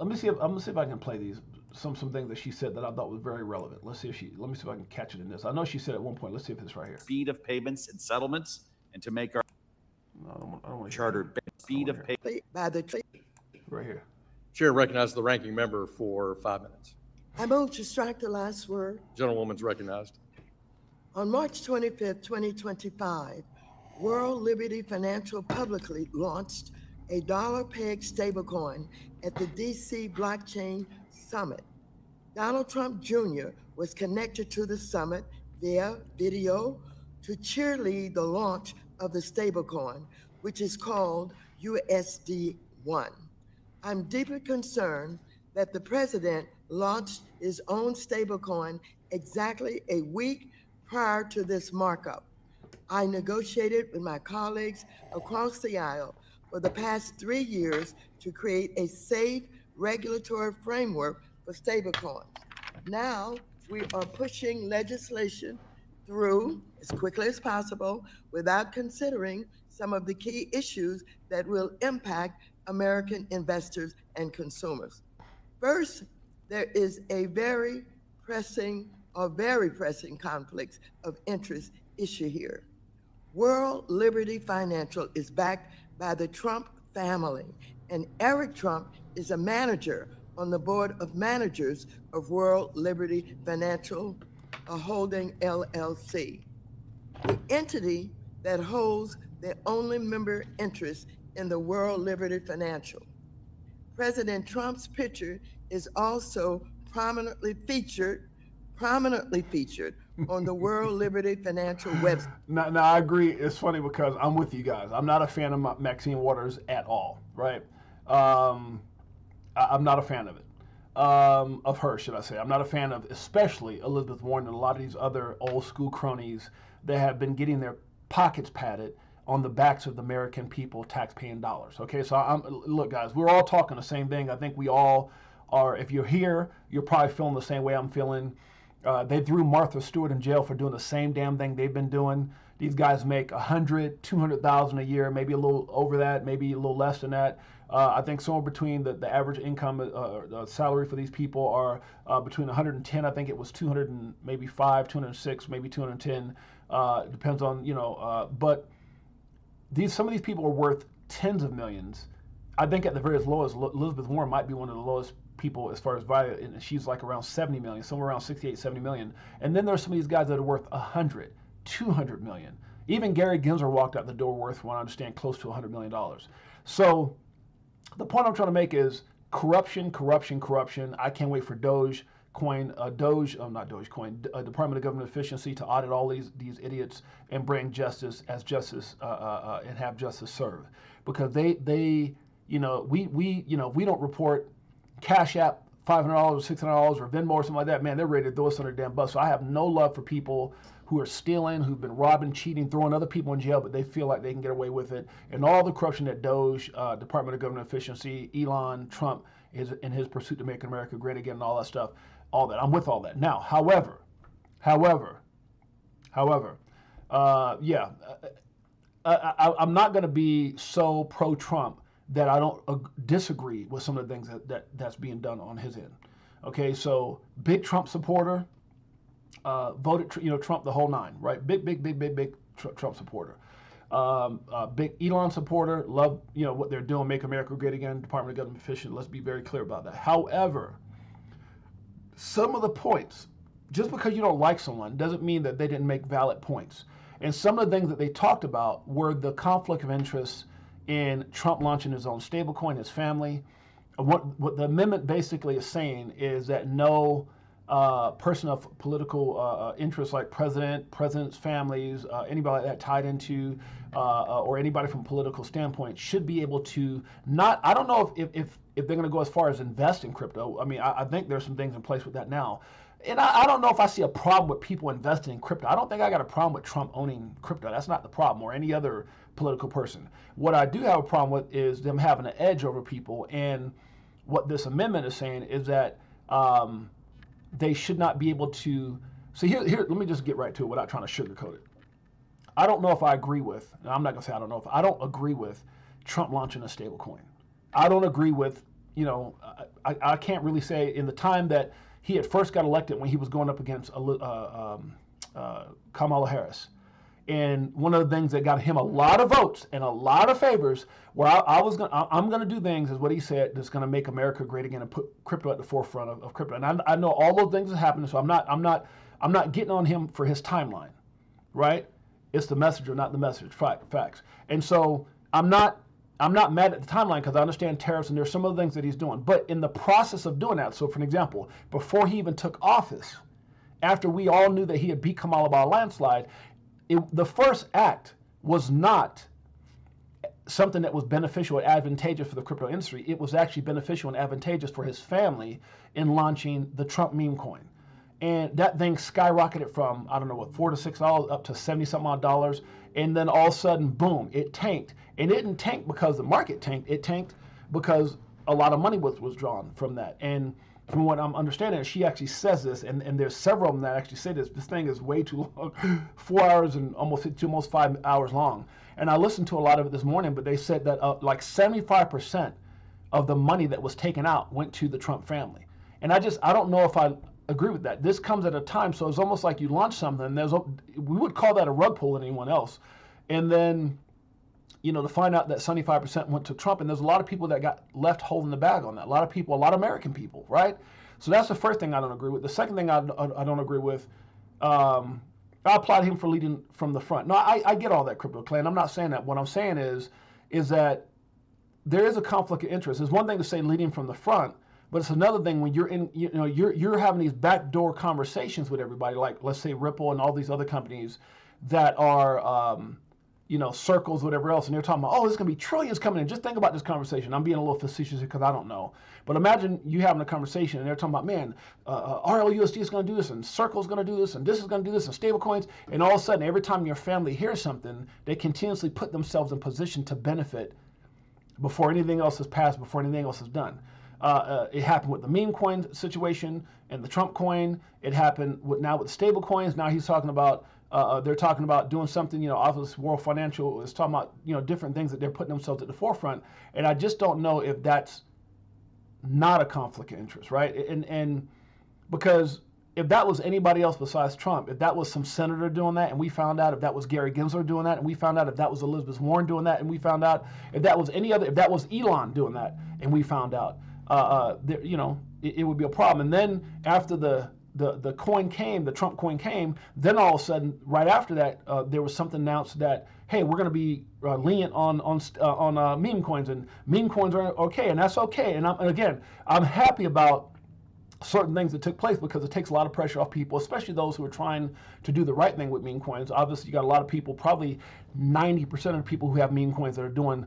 let me see if I'm gonna see if I can play these some things that she said that I thought was very relevant. Let me see if I can catch it in this. I know she said at one point. Let's see if it's right here. Speed of payments and settlements, and to make our I don't want to charter speed of payment by the right here. Chair recognizes the ranking member for 5 minutes. I move to strike the last word. Gentlewoman's recognized. On March 25th, 2025, World Liberty Financial publicly launched a dollar-pegged stablecoin at the DC Blockchain Summit. Donald Trump Jr. was connected to the summit via video to cheerlead the launch of the stablecoin, which is called USD1. I'm deeply concerned that the president launched his own stablecoin exactly a week prior to this markup. I negotiated with my colleagues across the aisle for the past 3 years to create a safe regulatory framework for stablecoins. Now we are pushing legislation through as quickly as possible without considering some of the key issues that will impact American investors and consumers. First, there is a very pressing conflicts of interest issue here. World Liberty Financial is backed by the Trump family, and Eric Trump is a manager on the board of managers of World Liberty Financial Holding LLC, the entity that holds the only member interest in the World Liberty Financial. President Trump's picture is also prominently featured on the World Liberty Financial website. Now, I agree. It's funny because I'm with you guys. I'm not a fan of Maxine Waters at all, right? I'm not a fan of it. Of her, should I say. I'm not a fan of especially Elizabeth Warren and a lot of these other old school cronies that have been getting their pockets padded on the backs of the American people tax-paying dollars. Okay, so look, guys, we're all talking the same thing. I think we all are. If you're here, you're probably feeling the same way I'm feeling. They threw Martha Stewart in jail for doing the same damn thing they've been doing. These guys make $100,000, $200,000 a year, maybe a little over that, maybe a little less than that. I think somewhere between the average income, the salary for these people are between 110. I think it was 200 and maybe 206, maybe 210. Depends on but some of these people are worth tens of millions. I think at the very lowest, Elizabeth Warren might be one of the lowest people as far as value, and she's like around 70 million, somewhere around 68, 70 million. And then there's some of these guys that are worth 100, 200 million. Even Gary Gensler walked out the door worth, when I understand, close to $100 million. So the point I'm trying to make is corruption. I can't wait for Department of Government Efficiency to audit all these idiots and bring justice and have justice served, because we don't report Cash App $500 or $600 or Venmo or something like that, man, they're ready to throw us under the damn bus. So I have no love for people who are stealing, who've been robbing, cheating, throwing other people in jail, but they feel like they can get away with it. And all the corruption that Department of Government Efficiency, Elon, Trump is in his pursuit to make America great again, and all that stuff, all that. I'm with all that. Now, however, I'm not going to be so pro-Trump that I don't disagree with some of the things that's being done on his end. Okay, so big Trump supporter, voted Trump the whole nine, right? Big Trump supporter. Big Elon supporter, love what they're doing, make America great again, Department of Government Efficient. Let's be very clear about that. However, some of the points, just because you don't like someone doesn't mean that they didn't make valid points. And some of the things that they talked about were the conflict of interest in Trump launching his own stablecoin, his family. What the amendment basically is saying is that no person of political interest, like presidents' families, anybody like that tied into, or anybody from a political standpoint, should be able to not. I don't know if they're going to go as far as invest in crypto. I mean, I think there's some things in place with that now. And I don't know if I see a problem with people investing in crypto. I don't think I got a problem with Trump owning crypto. That's not the problem, or any other political person. What I do have a problem with is them having an edge over people. And what this amendment is saying is that they should not be able to. So here, let me just get right to it without trying to sugarcoat it. I don't know if I agree with, and I'm not going to say I don't know if, I don't agree with Trump launching a stable coin. I don't agree with you know, I can't really say in the time that he had first got elected when he was going up against Kamala Harris. And one of the things that got him a lot of votes and a lot of favors, where I'm gonna do things, is what he said, that's gonna make America great again and put crypto at the forefront of crypto. And I know all those things are happening, so I'm not getting on him for his timeline, right? It's the messenger, not the message. Facts. And so I'm not mad at the timeline because I understand tariffs and there's some other things that he's doing. But in the process of doing that, so for an example, before he even took office, after we all knew that he had beat Kamala by a landslide, the first act was not something that was beneficial or advantageous for the crypto industry. It was actually beneficial and advantageous for his family in launching the Trump meme coin. And that thing skyrocketed from, I don't know what, $4 to $6 up to 70 something odd dollars. And then all of a sudden, boom, it tanked. And it didn't tank because the market tanked. It tanked because a lot of money was drawn from that. And from what I'm understanding, she actually says this, and there's several of them that actually say this. This thing is way too long, 4 hours and almost 5 hours long. And I listened to a lot of it this morning, but they said that like 75% of the money that was taken out went to the Trump family. And I don't know if I agree with that. This comes at a time, so it's almost like you launch something. We would call that a rug pull than anyone else. And then, you know, to find out that 75% went to Trump, and there's a lot of people that got left holding the bag on that. A lot of people, a lot of American people, right? So that's the first thing I don't agree with. The second thing I don't agree with, I applaud him for leading from the front. No, I get all that, Crypto Clan. I'm not saying that. What I'm saying is that there is a conflict of interest. It's one thing to say leading from the front, but it's another thing when you're having these backdoor conversations with everybody, like let's say Ripple and all these other companies that are, circles, whatever else, and they're talking about, oh, there's going to be trillions coming in. Just think about this conversation. I'm being a little facetious because I don't know. But imagine you having a conversation and they're talking about, man, RLUSD is going to do this, and Circle's going to do this, and this is going to do this, and stablecoins. And all of a sudden, every time your family hears something, they continuously put themselves in position to benefit before anything else is passed, before anything else is done. It happened with the meme coin situation and the Trump coin. It happened now with the stablecoins. Now he's talking about, they're talking about doing something, Office World Financial is talking about, different things that they're putting themselves at the forefront. And I just don't know if that's not a conflict of interest, right? And because if that was anybody else besides Trump, if that was some senator doing that and we found out, if that was Gary Gensler doing that and we found out, if that was Elizabeth Warren doing that and we found out, if that was if that was Elon doing that and we found out, it would be a problem. And then after the coin came, the Trump coin came, then all of a sudden, right after that, there was something announced that, hey, we're going to be lenient on meme coins, and meme coins are okay, and that's okay. And again, I'm happy about certain things that took place because it takes a lot of pressure off people, especially those who are trying to do the right thing with meme coins. Obviously, you got a lot of people, probably 90% of the people who have meme coins that are doing,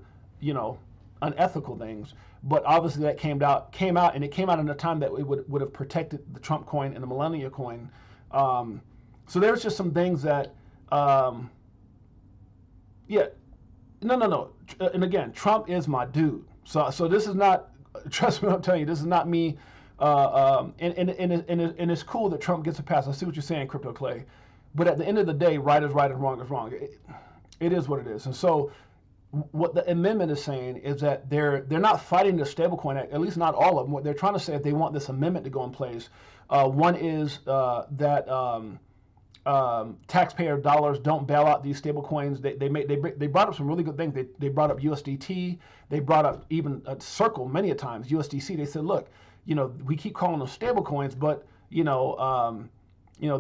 unethical things. But obviously that came out, and it came out in a time that it would have protected the Trump coin and the Millennia coin. So there's just some things that, no. And again, Trump is my dude. So this is not, trust me, I'm telling you, this is not me. And it's cool that Trump gets a pass. I see what you're saying, Crypto Clay. But at the end of the day, right is right and wrong is wrong. It is what it is. And so what the amendment is saying is that they're not fighting the Stablecoin Act, at least not all of them. What they're trying to say is they want this amendment to go in place. One is that taxpayer dollars don't bail out these stablecoins. They brought up some really good things. They brought up USDT. They brought up even Circle many a times, USDC. They said, look, we keep calling them stablecoins, but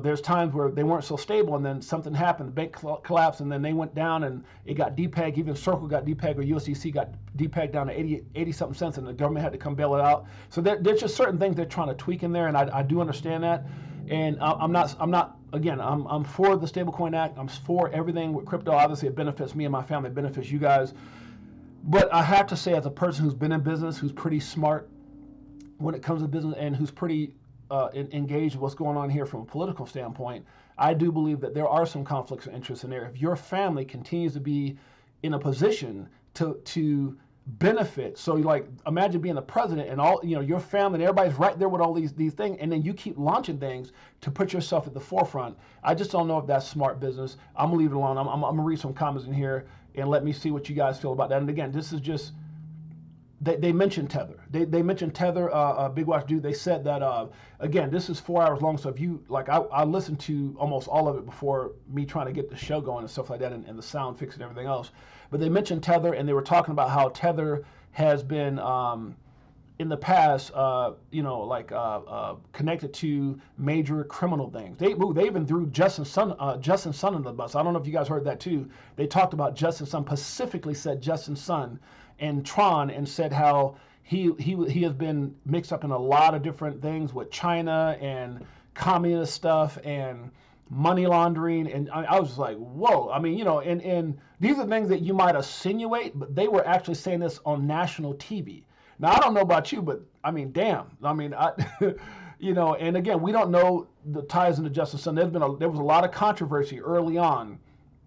there's times where they weren't so stable, and then something happened, the bank collapsed, and then they went down, and it got depegged. Even Circle got depegged, or USDC got depegged down to 80 something cents, and the government had to come bail it out. So there's just certain things they're trying to tweak in there, and I do understand that. And I'm for the Stablecoin Act. I'm for everything with crypto. Obviously, it benefits me and my family. It benefits you guys. But I have to say, as a person who's been in business, who's pretty smart when it comes to business, and who's pretty engaged with what's going on here from a political standpoint, I do believe that there are some conflicts of interest in there. If your family continues to be in a position to benefit, so like imagine being the president and all, your family and everybody's right there with all these things, and then you keep launching things to put yourself at the forefront. I just don't know if that's smart business. I'm gonna leave it alone. I'm gonna read some comments in here and let me see what you guys feel about that. And again, this they mentioned Tether. They mentioned Tether. Big Watch Dude. They said that again, this is 4 hours long. So if you like, I listened to almost all of it before me trying to get the show going and stuff like that, and the sound fix and everything else. But they mentioned Tether, and they were talking about how Tether has been in the past, connected to major criminal things. They even threw Justin Sun under the bus. I don't know if you guys heard that too. They talked about Justin Sun, specifically said Justin Sun and Tron, and said how he has been mixed up in a lot of different things with China and communist stuff and money laundering. And I was like, whoa. I mean, and these are things that you might insinuate, but they were actually saying this on national TV. Now, I don't know about you, but I mean, damn. I mean, and again, we don't know the ties into Justin Sun. There was a lot of controversy early on,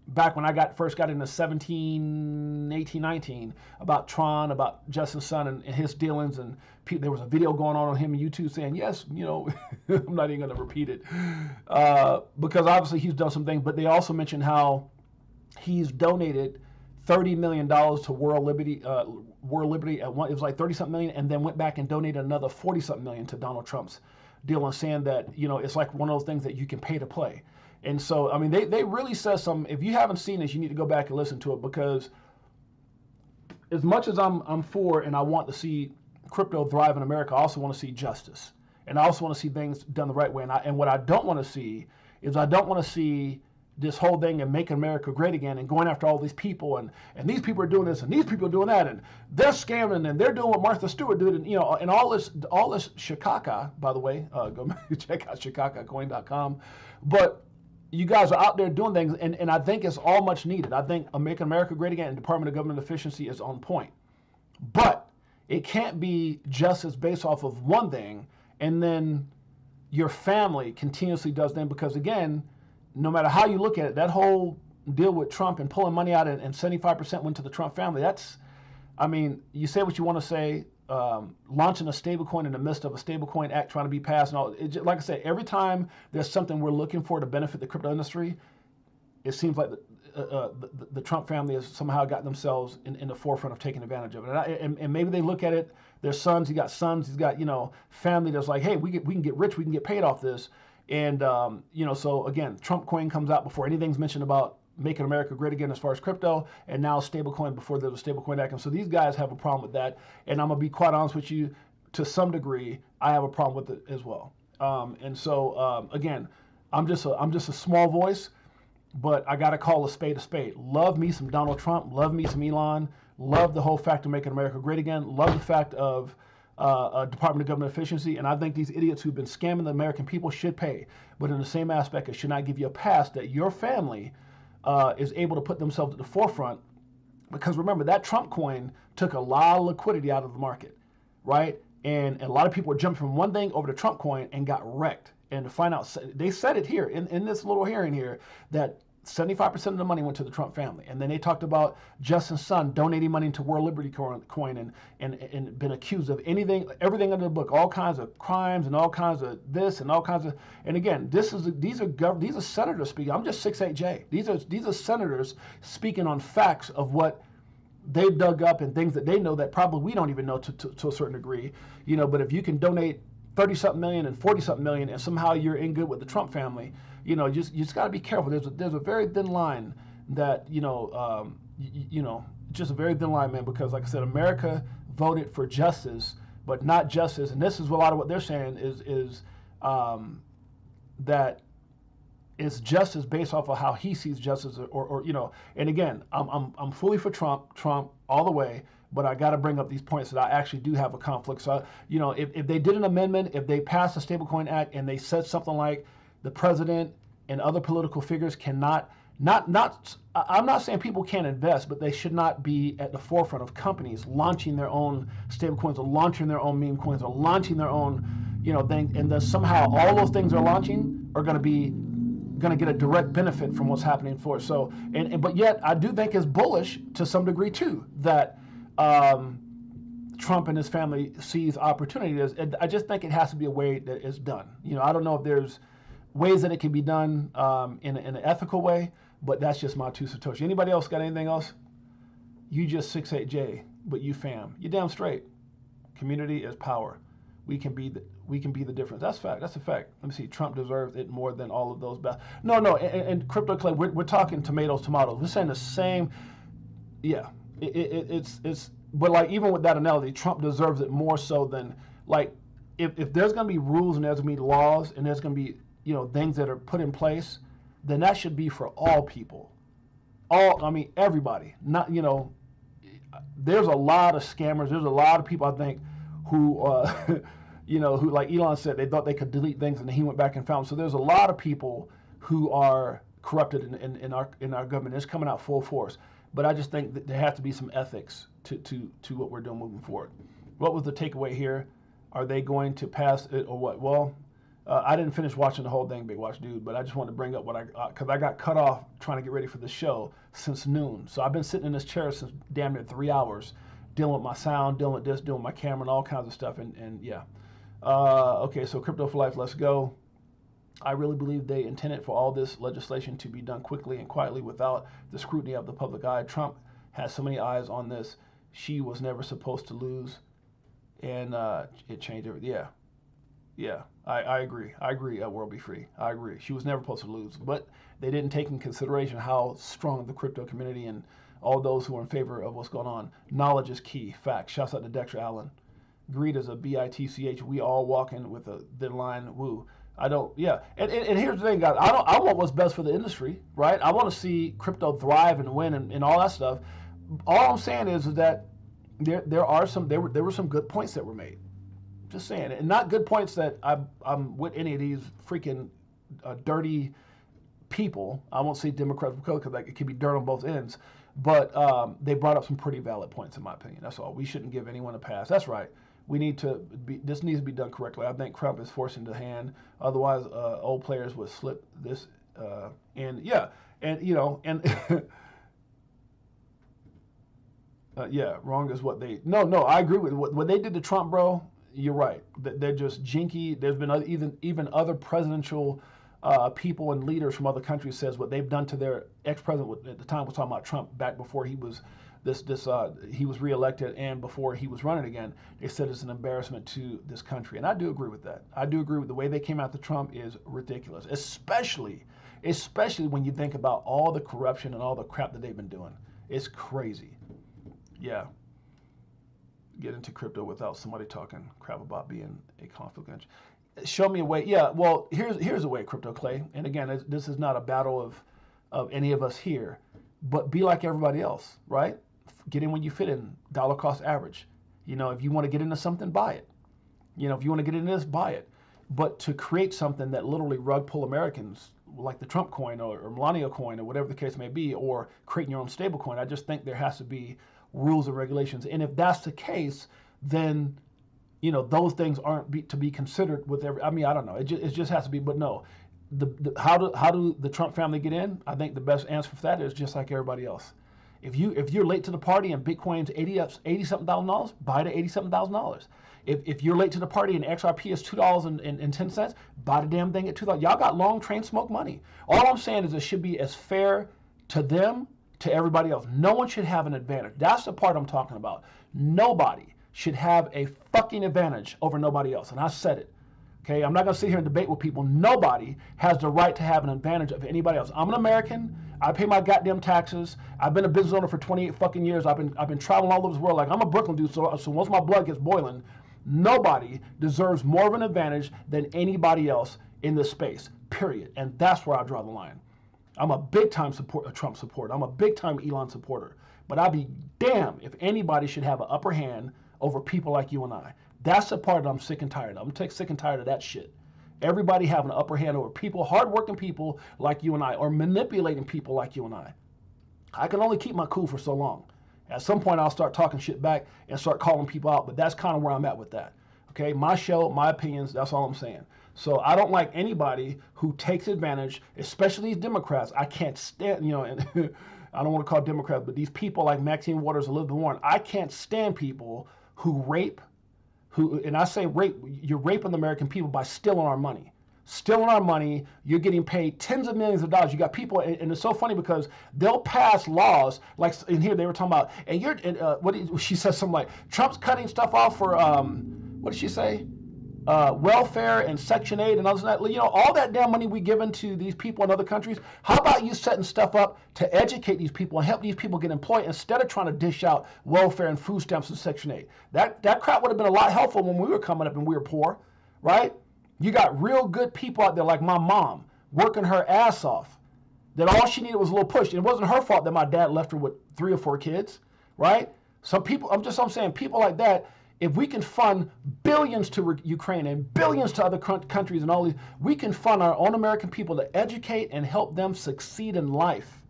back when I first got into 17, 18, 19, about Tron, about Justin Sun and his dealings, and there was a video going on him on YouTube saying, yes, I'm not even going to repeat it, because obviously he's done some things, but they also mentioned how he's donated $30 million to World Liberty at one, it was like 30-something million, and then went back and donated another 40-something million to Donald Trump's deal, and saying that, it's like one of those things that you can pay to play. And so, I mean, they really said something. If you haven't seen this, you need to go back and listen to it, because as much as I'm for and I want to see crypto thrive in America, I also want to see justice. And I also want to see things done the right way. And what I don't want to see is, I don't want to see this whole thing and making America great again and going after all these people, and these people are doing this and these people are doing that, and they're scamming and they're doing what Martha Stewart did, and and all this shikaka, by the way, go check out shikakacoin.com. But you guys are out there doing things, and I think it's all much needed. I think Making America Great Again and Department of Government Efficiency is on point. But it can't be justice based off of one thing, and then your family continuously does them, because again, no matter how you look at it, that whole deal with Trump and pulling money out and 75% went to the Trump family, that's, I mean, you say what you want to say, launching a stablecoin in the midst of a stablecoin act trying to be passed and all. Like I said, every time there's something we're looking for to benefit the crypto industry, it seems like the Trump family has somehow got themselves in the forefront of taking advantage of it. And maybe they look at it, their sons, he's got family that's like, hey, we can get rich, we can get paid off this. And, so again, Trump coin comes out before anything's mentioned about making America great again as far as crypto, and now stablecoin before there's a stablecoin act. And so these guys have a problem with that. And I'm going to be quite honest with you, to some degree, I have a problem with it as well. Again, I'm just a small voice, but I got to call a spade a spade. Love me some Donald Trump, love me some Elon, love the whole fact of making America great again, love the fact of Department of Government Efficiency, and I think these idiots who've been scamming the American people should pay. But in the same aspect, it should not give you a pass that your family is able to put themselves at the forefront, because remember, that Trump coin took a lot of liquidity out of the market, right? And a lot of people were jumping from one thing over to Trump coin and got wrecked. And to find out, they said it here in this little hearing here, that 75% of the money went to the Trump family. And then they talked about Justin Sun donating money to World Liberty Coin and been accused of everything under the book, all kinds of crimes and all kinds of this and all kinds of, and again, these are senators speaking. I'm just 6-8Jay. These are senators speaking on facts of what they've dug up and things that they know that probably we don't even know to a certain degree. But if you can donate 30-something million and 40-something million, and somehow you're in good with the Trump family, you just got to be careful. There's a very thin line that just a very thin line, man. Because like I said, America voted for justice, but not justice. And this is a lot of what they're saying is that it's justice based off of how he sees justice, or. And again, I'm fully for Trump all the way. But I got to bring up these points that I actually do have a conflict. So, if they did an amendment, if they passed the Stablecoin Act and they said something like the president and other political figures cannot, I'm not saying people can't invest, but they should not be at the forefront of companies launching their own stablecoins or launching their own meme coins or launching their own, thing. And then somehow all those things they're launching are going to get a direct benefit from what's happening for it. So, but yet I do think it's bullish to some degree too, that Trump and his family sees opportunity. I just think it has to be a way that it's done. I don't know if there's ways that it can be done in an ethical way, but that's just my two satoshi. Anybody else got anything else? You just 6-8Jay. but you fam. You damn straight. Community is power. We can be the difference. That's fact. That's a fact. Let me see. Trump deserves it more than all of those. No. And Crypto Clay, we're talking tomatoes. We're saying the same. Yeah. It's. But like even with that analogy, Trump deserves it more so than like if there's going to be rules and there's going to be laws and there's going to be things that are put in place, then that should be for all people. Everybody. Not there's a lot of scammers. There's a lot of people I think who who like Elon said they thought they could delete things and he went back and found them. So there's a lot of people who are corrupted in our government. It's coming out full force. But I just think that there has to be some ethics to what we're doing moving forward. What was the takeaway here? Are they going to pass it or what? Well, I didn't finish watching the whole thing, Big Watch Dude, but I just wanted to bring up what because I got cut off trying to get ready for the show since noon. So I've been sitting in this chair since damn near 3 hours, dealing with my sound, dealing with this, dealing with my camera, and all kinds of stuff. And yeah. Okay, so Crypto for Life, let's go. I really believe they intended for all this legislation to be done quickly and quietly without the scrutiny of the public eye. Trump has so many eyes on this. She was never supposed to lose, and it changed everything. Yeah, I agree. World Be Free. I agree. She was never supposed to lose, but they didn't take in consideration how strong the crypto community and all those who are in favor of what's going on. Knowledge is key. Fact. Shouts out to Dexter Allen. Greed is a BITCH. We all walking with a thin line. Woo. I don't, yeah. And here's the thing, guys. I want what's best for the industry, right? I want to see crypto thrive and win and all that stuff. All I'm saying is that there were some good points that were made. Just saying. And not good points that I'm with any of these freaking dirty people. I won't say Democrats because it could be dirt on both ends. But they brought up some pretty valid points, in my opinion. That's all. We shouldn't give anyone a pass. That's right. This needs to be done correctly. I think Trump is forcing the hand. Otherwise, old players would slip this. Yeah, wrong is what they. No, I agree with what they did to Trump, bro. You're right. They're just jinky. There's been even other presidential people and leaders from other countries says what they've done to their ex-president at the time was talking about Trump back before he was. He was reelected and before he was running again, they said it's an embarrassment to this country. And I do agree with that. I do agree with the way they came after Trump is ridiculous, especially when you think about all the corruption and all the crap that they've been doing. It's crazy. Yeah. Get into crypto without somebody talking crap about being a conflict agent. Show me a way. Yeah, well, here's a way, Crypto Clay. And again, this is not a battle of any of us here, but be like everybody else, right? Get in when you fit in, dollar cost average. If you want to get into something, buy it. If you want to get into this, buy it. But to create something that literally rug pull Americans, like the Trump coin or Melania coin or whatever the case may be, or creating your own stable coin, I just think there has to be rules and regulations. And if that's the case, then, those things aren't to be considered with every, I don't know. It just has to be, but no. How do the Trump family get in? I think the best answer for that is just like everybody else. If you're late to the party and Bitcoin's $80-something thousand, buy the $87,000. If you're late to the party and XRP is $2.10, buy the damn thing at $2. Y'all got long train smoke money. All I'm saying is it should be as fair to them to everybody else. No one should have an advantage. That's the part I'm talking about. Nobody should have a fucking advantage over nobody else. And I said it. Okay, I'm not going to sit here and debate with people. Nobody has the right to have an advantage of anybody else. I'm an American. I pay my goddamn taxes. I've been a business owner for 28 fucking years. I've been traveling all over the world. Like, I'm a Brooklyn dude, so once my blood gets boiling, nobody deserves more of an advantage than anybody else in this space, period. And that's where I draw the line. I'm a big-time Trump supporter. I'm a big-time Elon supporter. But I'd be damned if anybody should have an upper hand over people like you and I. That's the part that I'm sick and tired of. I'm sick and tired of that shit. Everybody having an upper hand over people, hardworking people like you and I, or manipulating people like you and I. I can only keep my cool for so long. At some point, I'll start talking shit back and start calling people out, but that's kind of where I'm at with that. Okay, my show, my opinions, that's all I'm saying. So I don't like anybody who takes advantage, especially these Democrats. I can't stand, and I don't want to call Democrats, but these people like Maxine Waters, Elizabeth Warren, I can't stand people who rape, and I say rape, you're raping the American people by stealing our money. stealing our money. You're getting paid tens of millions of dollars. You got people, and it's so funny because they'll pass laws like in here they were talking about, and she says something like Trump's cutting stuff off for what did she say? Welfare and Section 8 and others. You know, all that damn money we given to these people in other countries. How about you setting stuff up to educate these people and help these people get employed instead of trying to dish out welfare and food stamps and Section 8? That crap would have been a lot helpful when we were coming up and we were poor, right? You got real good people out there like my mom working her ass off. That all she needed was a little push. It wasn't her fault that my dad left her with 3 or 4 kids, right? Some people, I'm saying people like that. If we can fund billions to Ukraine and billions to other countries and all these, we can fund our own American people to educate and help them succeed in life.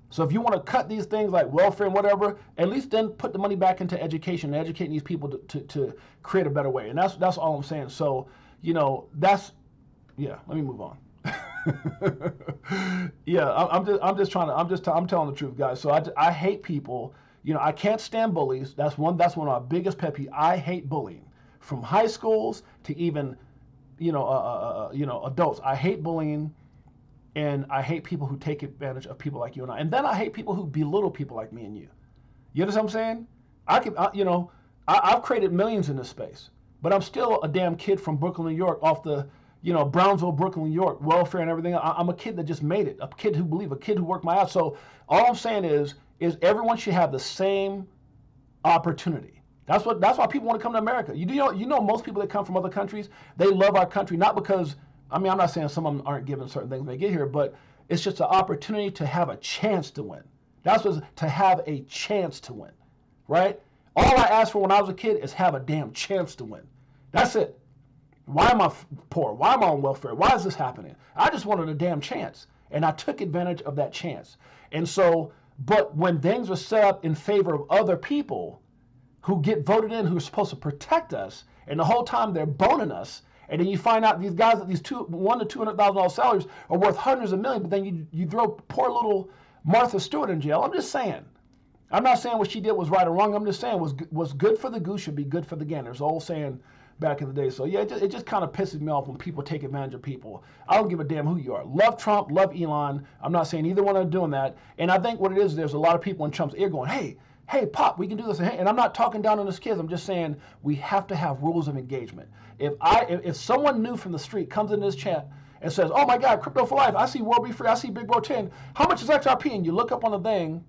So if you want to cut these things like welfare and whatever, at least then put the money back into education and educating these people to create a better way. And that's all I'm saying. So, you know, yeah, let me move on. Yeah, I'm telling the truth, guys. So I hate people. You know, I can't stand bullies. That's one of my biggest pet peeves. I hate bullying, from high schools to even, adults. I hate bullying, and I hate people who take advantage of people like you and I. And then I hate people who belittle people like me and you. You understand what I'm saying? I've created millions in this space, but I'm still a damn kid from Brooklyn, New York, off the, Brownsville, Brooklyn, New York, welfare and everything. I'm a kid that just made it, a kid who believed, a kid who worked my ass. So all I'm saying is everyone should have the same opportunity. That's why people want to come to America. You know most people that come from other countries, they love our country, not because, I'm not saying some of them aren't given certain things when they get here, but it's just an opportunity to have a chance to win. That's what to have a chance to win, right? All I asked for when I was a kid is have a damn chance to win. That's it. Why am I poor? Why am I on welfare? Why is this happening? I just wanted a damn chance, and I took advantage of that chance. And so, but when things are set up in favor of other people who get voted in, who are supposed to protect us, and the whole time they're boning us, and then you find out these guys at these $100,000 to $200,000 salaries are worth hundreds of millions, but then you throw poor little Martha Stewart in jail. I'm just saying. I'm not saying what she did was right or wrong. I'm just saying was good for the goose should be good for the gander. There's an old saying back in the day. So yeah, it just kind of pisses me off when people take advantage of people. I don't give a damn who you are. Love Trump, love Elon. I'm not saying either one are doing that. And I think what it is, there's a lot of people in Trump's ear going, hey, Pop, we can do this. And I'm not talking down on his kids. I'm just saying we have to have rules of engagement. If someone new from the street comes into this chat and says, oh my God, crypto for life, I see World Be Free, I see Big Bro 10, how much is XRP? And you look up on the thing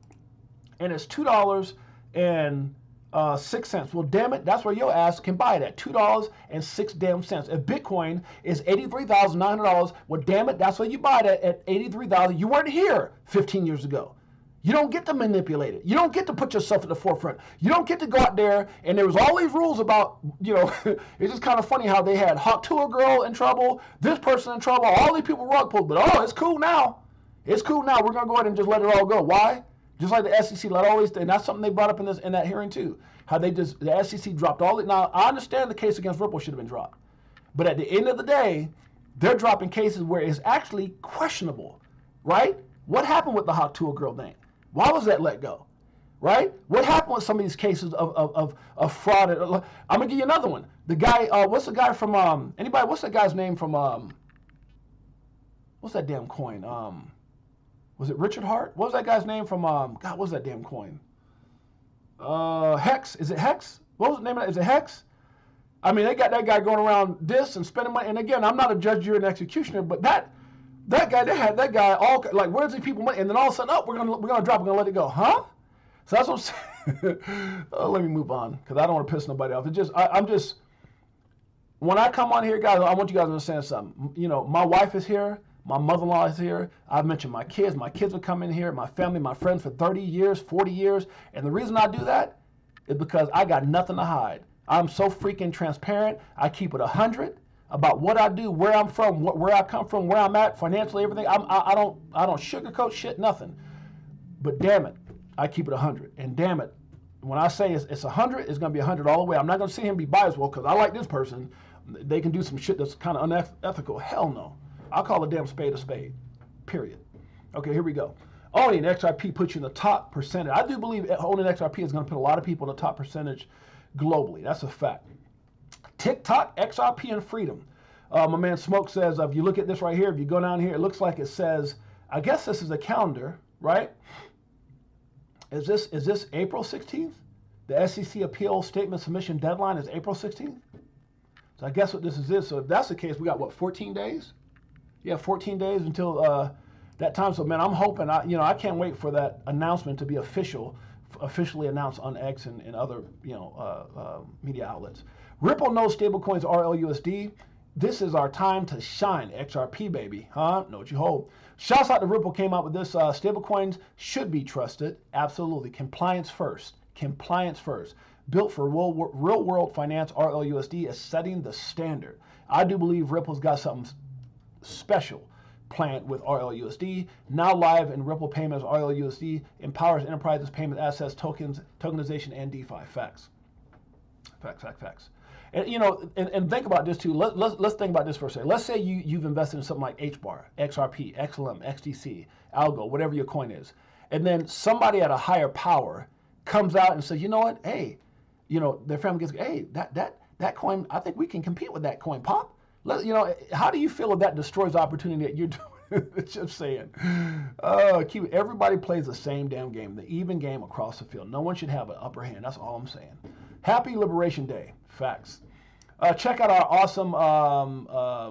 and it's $2.06. Well, damn it, that's where your ass can buy it at, $2.06 damn cents. If Bitcoin is $83,900, well, damn it, that's where you buy it at $83,000. You weren't here 15 years ago. You don't get to manipulate it. You don't get to put yourself at the forefront. You don't get to go out there, and there was all these rules about, it's just kind of funny how they had Hawk Tour Girl in trouble, this person in trouble, all these people rug pulled, but it's cool now. It's cool now. We're going to go ahead and just let it all go. Why? Just like the SEC let all these, and that's something they brought up in that hearing too. How the SEC dropped all it. Now, I understand the case against Ripple should have been dropped. But at the end of the day, they're dropping cases where it's actually questionable, right? What happened with the Hawk Tour Girl thing? Why was that let go, right? What happened with some of these cases of fraud? I'm going to give you another one. The guy, what's the guy from, what's that guy's name from, what's that damn coin? Was it Richard Hart? What was that guy's name from, God, what's that damn coin? Hex, is it Hex? What was the name of that? Is it Hex? I mean, they got that guy going around this and spending money. And again, I'm not a judge, jury, and executioner, but that guy, they had that guy all like, where's the people money? And then all of a sudden, we're gonna drop, we're gonna let it go, huh? So that's what I'm saying. Let me move on because I don't want to piss nobody off. I'm just when I come on here, guys, I want you guys to understand something. My wife is here, my mother-in-law is here. I've mentioned my kids. My kids will come in here. My family, my friends for 30 years, 40 years, and the reason I do that is because I got nothing to hide. I'm so freaking transparent. I keep it 100. About what I do, where I'm from, where I come from, where I'm at, financially, everything. I don't sugarcoat shit, nothing. But damn it, I keep it 100. And damn it, when I say it's 100, it's gonna be 100 all the way. I'm not gonna see him be biased. Well, because I like this person, they can do some shit that's kind of unethical. Hell no. I'll call a damn spade a spade. Period. Okay, here we go. Owning XRP puts you in the top percentage. I do believe owning XRP is gonna put a lot of people in the top percentage globally. That's a fact. TikTok, XRP, and freedom. My man Smoke says, if you look at this right here, if you go down here, it looks like it says, I guess this is a calendar, right? Is this April 16th? The SEC appeal statement submission deadline is April 16th. So I guess what this is. So if that's the case, we got what, 14 days? Yeah, 14 days until that time. So man, I'm hoping, I can't wait for that announcement to be officially announced on X and other media outlets. Ripple knows stablecoins RLUSD. This is our time to shine. XRP, baby. Huh? Know what you hold. Shouts out to Ripple came out with this. Stablecoins should be trusted. Absolutely. Compliance first. Compliance first. Built for real world finance, RLUSD is setting the standard. I do believe Ripple's got something special planned with RLUSD. Now live in Ripple payments, RLUSD empowers enterprises, payment assets, tokens, tokenization, and DeFi. Facts. Facts. And think about this too. Let's think about this for a second. Let's say you've invested in something like HBAR, XRP, XLM, XDC, Algo, whatever your coin is, and then somebody at a higher power comes out and says, you know what? Hey, their family gets, hey, that coin, I think we can compete with that coin, Pop. How do you feel if that destroys the opportunity that you're doing? Just saying. Everybody plays the same damn game, the even game across the field. No one should have an upper hand. That's all I'm saying. Happy Liberation Day. Facts. Check out our awesome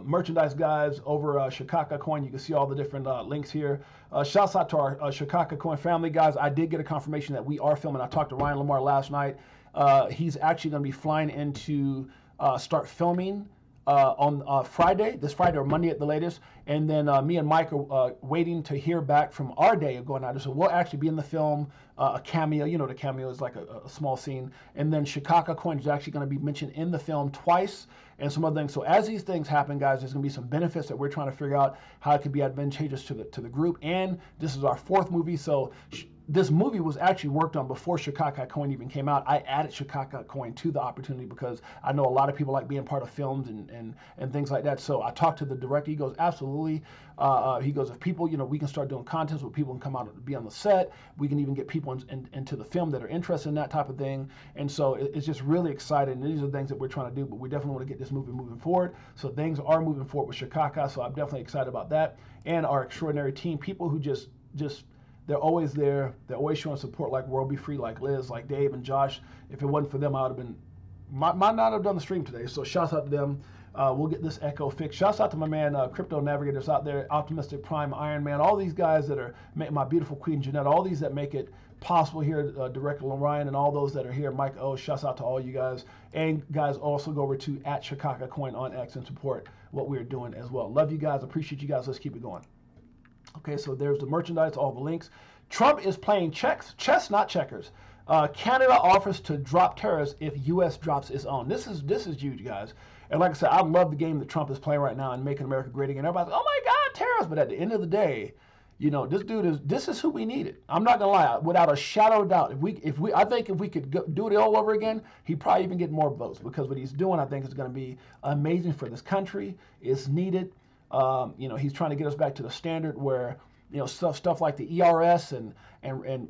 merchandise guys over Shikaka Coin. You can see all the different links here. Shouts out to our Shikaka Coin family, guys. I did get a confirmation that we are filming. I talked to Ryan Lamar last night. He's actually going to be flying in to start filming on Friday, this Friday or Monday at the latest. And then me and Mike are waiting to hear back from our day of going out there. So we'll actually be in the film, a cameo. The cameo is like a small scene. And then Shikaka Coin is actually going to be mentioned in the film twice and some other things. So as these things happen, guys, there's going to be some benefits that we're trying to figure out how it could be advantageous to the group. And this is our fourth movie. So this movie was actually worked on before Shikaka Coin even came out. I added Shikaka Coin to the opportunity because I know a lot of people like being part of films and things like that. So I talked to the director. He goes, absolutely. He goes, if people, we can start doing contests where people can come out and be on the set. We can even get people into the film that are interested in that type of thing. And so it's just really exciting. And these are things that we're trying to do, but we definitely want to get this movie moving forward. So things are moving forward with Shikaka. So I'm definitely excited about that. And our extraordinary team, people who just they're always there. They're always showing support, like World Be Free, like Liz, like Dave and Josh. If it wasn't for them, I would have might not have done the stream today. So shouts out to them. We'll get this echo fixed. Shouts out to my man, Crypto Navigators out there, Optimistic Prime, Iron Man, all these guys that are, my beautiful Queen Jeanette, all these that make it possible here, Director Lorian and all those that are here, Mike O, shouts out to all you guys. And guys, also go over to @Shikaka Coin on X and support what we're doing as well. Love you guys, appreciate you guys, let's keep it going. Okay, so there's the merchandise, all the links. Trump is playing chess, not checkers. Canada offers to drop tariffs if U.S. drops its own. This is huge, guys. And like I said, I love the game that Trump is playing right now and making America great again. Everybody's like, oh my God, tariffs. But at the end of the day, this is who we needed. I'm not gonna lie, without a shadow of doubt. I think if we could do it all over again, he'd probably even get more votes because what he's doing, I think, is going to be amazing for this country. It's needed. He's trying to get us back to the standard where, stuff like the ERS and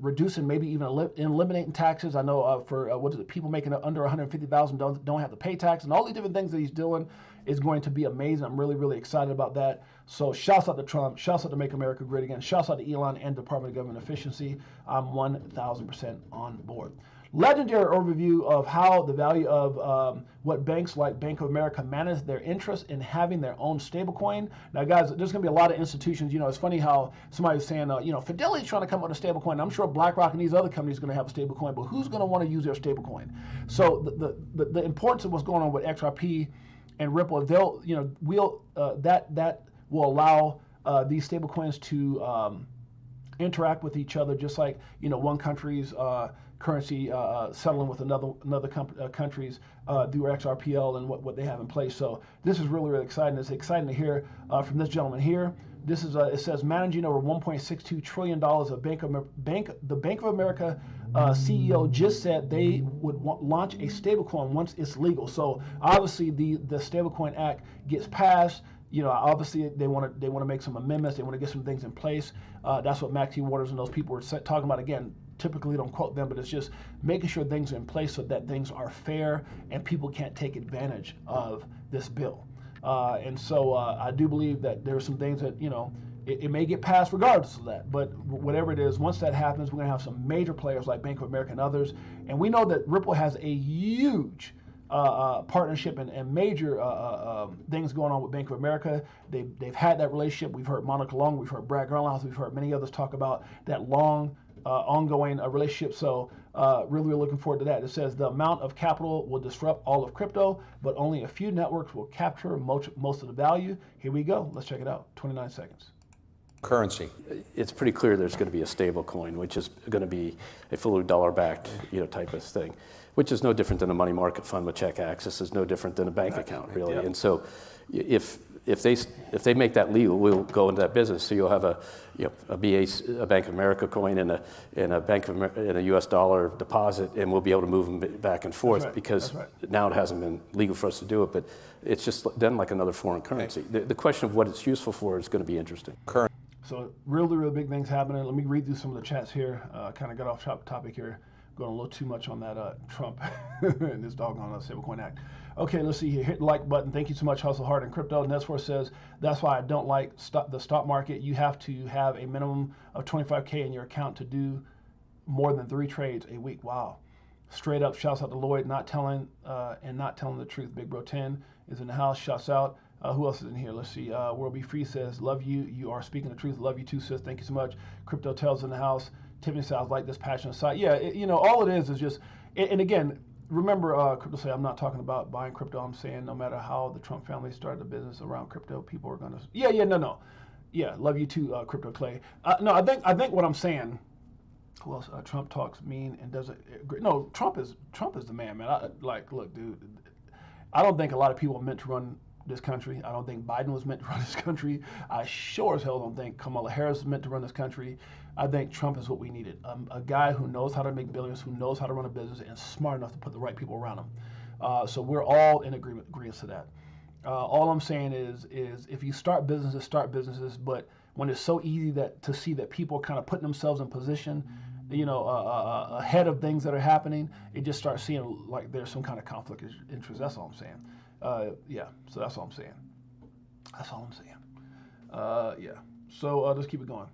reducing, maybe even eliminating taxes. I know for people making under $150,000 don't have to pay tax, and all these different things that he's doing is going to be amazing. I'm really, really excited about that. So shouts out to Trump, shouts out to Make America Great Again, shouts out to Elon and Department of Government Efficiency. I'm 1,000% on board. Legendary overview of how the value of what banks like Bank of America manage their interest in having their own stablecoin. Now, guys, there's going to be a lot of institutions. It's funny how somebody was saying, Fidelity's trying to come up with a stablecoin. I'm sure BlackRock and these other companies are going to have a stablecoin, but who's going to want to use their stablecoin? So the importance of what's going on with XRP and Ripple, that will allow these stablecoins to interact with each other, just like one country's currency settling with another country's through XRPL and what they have in place. So this is really, really exciting. It's exciting to hear from this gentleman here. This is it says managing over $1.62 trillion of the Bank of America CEO just said they would launch a stablecoin once it's legal. So obviously the Stablecoin Act gets passed. Obviously they want to make some amendments. They want to get some things in place. That's what Maxine Waters and those people were talking about. Again, typically don't quote them, but it's just making sure things are in place so that things are fair and people can't take advantage of this bill. And so I do believe that there are some things that, it may get passed regardless of that. But whatever it is, once that happens, we're going to have some major players like Bank of America and others. And we know that Ripple has a huge partnership and major things going on with Bank of America. They've had that relationship. We've heard Monica Long, we've heard Brad Garlinghouse, we've heard many others talk about that long ongoing relationship. So really looking forward to that. It says the amount of capital will disrupt all of crypto, but only a few networks will capture most of the value. Here we go. Let's check it out. 29 seconds. Currency. It's pretty clear there's going to be a stable coin, which is going to be a fully dollar-backed, type of thing, which is no different than a money market fund with check access. Is no different than a bank account, really. Yeah. And so, if they make that legal, we'll go into that business. So you'll have a Bank of America coin and a U.S. dollar deposit, and we'll be able to move them back and forth because now it hasn't been legal for us to do it, but it's just then like another foreign currency. The question of what it's useful for is going to be interesting. So really big things happening. Let me read through some of the chats here. Kind of got off topic here. Going a little too much on that Trump and this doggone Stablecoin Act. Okay, let's see here. Hit the like button. Thank you so much, Hustle Hard and Crypto. Nesfor says, that's why I don't like the stock market. You have to have a minimum of 25K in your account to do more than 3 trades a week. Wow. Straight up, shouts out to Lloyd, not telling the truth. Big Bro 10 is in the house. Shouts out. Who else is in here? Let's see. World Be Free says, love you. You are speaking the truth. Love you too, sis. Thank you so much. Crypto Tells in the house. Tiffany sounds like this passionate side. Yeah, all it is just, and again, remember, Crypto say, I'm not talking about buying crypto. I'm saying no matter how the Trump family started a business around crypto, people are going to, no. Yeah, love you too, Crypto Clay. No, I think what I'm saying, who else? Trump talks mean and doesn't agree. No, Trump is the man, man. Look, dude, I don't think a lot of people are meant to run this country. I don't think Biden was meant to run this country. I sure as hell don't think Kamala Harris is meant to run this country. I think Trump is what we needed. A guy who knows how to make billions, who knows how to run a business, and smart enough to put the right people around him. So we're all in agreement to that. All I'm saying is if you start businesses, but when it's so easy to see that people are kind of putting themselves in position, ahead of things that are happening, it just starts seeing like there's some kind of conflict of interest. That's all I'm saying. So that's all I'm saying. So let's keep it going.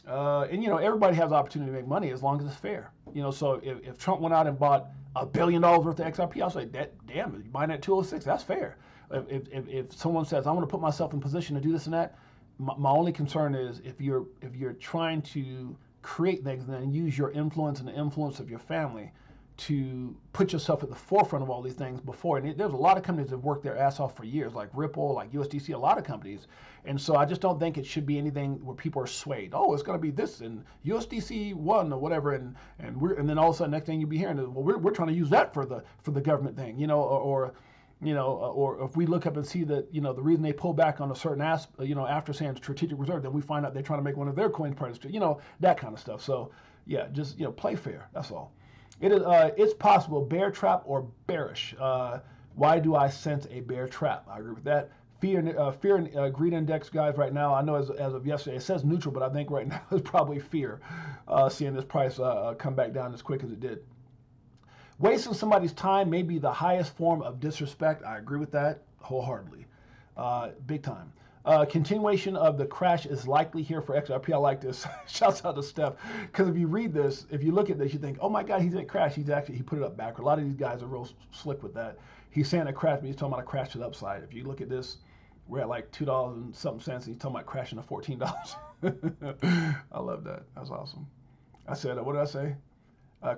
And everybody has the opportunity to make money as long as it's fair. So if Trump went out and bought $1 billion worth of XRP, I'll say, damn, you're buying at 206, that's fair. If someone says, I want to put myself in position to do this and that, my only concern is if you're trying to create things and then use your influence and the influence of your family to put yourself at the forefront of all these things before. And there's a lot of companies that have worked their ass off for years, like Ripple, like USDC, a lot of companies. And so I just don't think it should be anything where people are swayed. Oh, it's going to be this and USDC won or whatever. And then all of a sudden, next thing you'll be hearing is, well, we're trying to use that for the government thing, or if we look up and see that, the reason they pull back on a certain after saying strategic reserve, then we find out they're trying to make one of their coins part of, that kind of stuff. So yeah, just, play fair. That's all. It is. It's possible bear trap or bearish. Why do I sense a bear trap? I agree with that. Fear and greed index, guys. Right now, I know as of yesterday, it says neutral, but I think right now it's probably fear. Seeing this price come back down as quick as it did. Wasting somebody's time may be the highest form of disrespect. I agree with that wholeheartedly, big time. Continuation of the crash is likely here for XRP. I like this. Shouts out to Steph. Because if you read this, if you look at this, you think, oh my God, he didn't crash. He put it up backward. A lot of these guys are real slick with that. He's saying a crash, but he's talking about a crash to the upside. If you look at this, we're at like $2 and something cents, and he's talking about crashing to $14. I love that. That's awesome. I said, what did I say?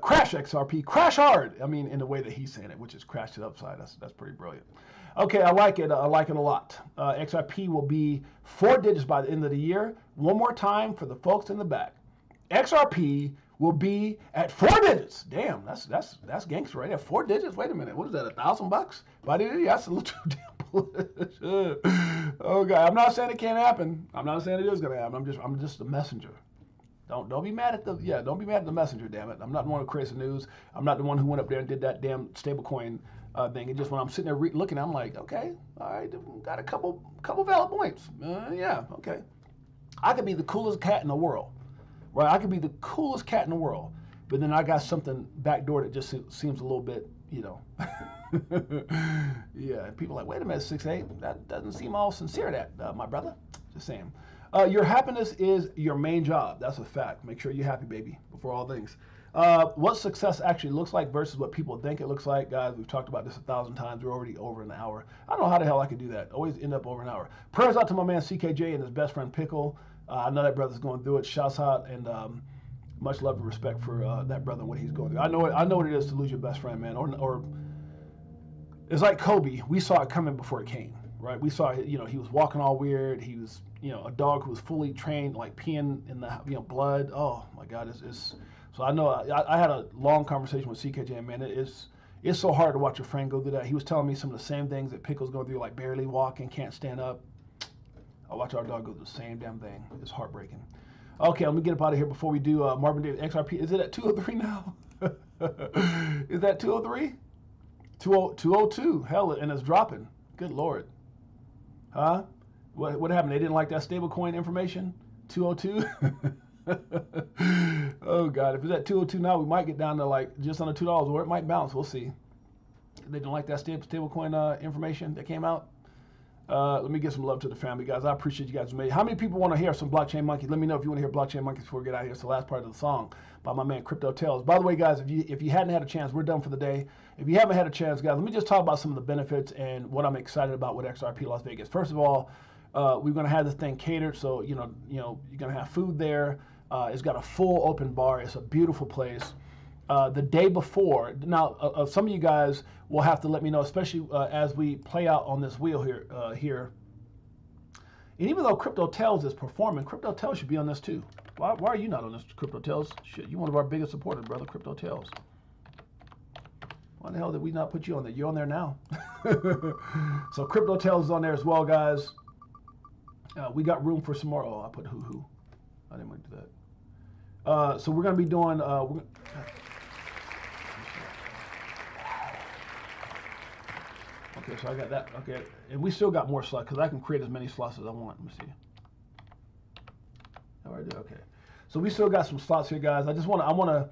Crash XRP, crash hard. I mean, in the way that he's saying it, which is crash to the upside. That's pretty brilliant. Okay, I like it. I like it a lot. XRP will be 4 digits by the end of the year. One more time for the folks in the back. XRP will be at 4 digits. Damn, that's gangster right there. 4 digits. Wait a minute. What is that? $1,000 by the end of the year? That's a little too damn. Oh God, I'm not saying it can't happen. I'm not saying it is gonna happen. I'm just a messenger. Don't be mad at don't be mad at the messenger. Damn it. I'm not the one who creates the news. I'm not the one who went up there and did that damn stablecoin thing. And just when I'm sitting there looking, I'm like, okay, all right, got a couple valid points. Yeah, okay. I could be the coolest cat in the world, right? I could be the coolest cat in the world, but then I got something backdoor that just seems a little bit, Yeah, people are like, wait a minute, 6-8, that doesn't seem all sincere, that my brother. Just saying. Your happiness is your main job. That's a fact. Make sure you're happy, baby, before all things. What success actually looks like versus what people think it looks like. Guys, we've talked about this 1,000 times. We're already over an hour. I don't know how the hell I could do that. Always end up over an hour. Prayers out to my man Six8Jay and his best friend Pickle. I know that brother's going through it. Shouts out and much love and respect for that brother and what he's going through. I know what it is to lose your best friend, man. Or it's like Kobe. We saw it coming before it came, right? We saw, he was walking all weird. He was, a dog who was fully trained, like peeing in the, blood. Oh my God, it's. So I know I had a long conversation with Six8Jay, man. It's so hard to watch a friend go through that. He was telling me some of the same things that Pickle's going through, like barely walking, can't stand up. I watch our dog go through the same damn thing. It's heartbreaking. Okay, let me get up out of here before we do Marvin Davis XRP. Is it at 203 now? Is that 203? 202. Hell, and it's dropping. Good Lord. Huh? What happened? They didn't like that stablecoin information? 202? Oh God, if it's at 202 now, we might get down to like just under $2, or it might bounce. We'll see. They didn't like that stablecoin information that came out. Let me get some love to the family, guys. I appreciate you guys. How many people want to hear some Blockchain Monkeys? Let me know if you want to hear Blockchain Monkeys before we get out of here. It's the last part of the song by my man Crypto Tales. By the way, guys, if you hadn't had a chance, we're done for the day. If you haven't had a chance, guys, let me just talk about some of the benefits and what I'm excited about with XRP Las Vegas. First of all, we're going to have this thing catered, so you're going to have food there. It's got a full open bar. It's a beautiful place. The day before, now some of you guys will have to let me know, especially as we play out on this wheel here. And even though Crypto Tales is performing, Crypto Tales should be on this too. Why are you not on this, Crypto Tales? Shit, you're one of our biggest supporters, brother, Crypto Tales. Why the hell did we not put you on there? You're on there now. So Crypto Tales is on there as well, guys. We got room for some more. Oh, I put hoo-hoo. I didn't want to do that. So we're going to be doing... Okay, so I got that. Okay, and we still got more slots because I can create as many slots as I want. Let me see. How do I do? Okay, so we still got some slots here, guys. I want to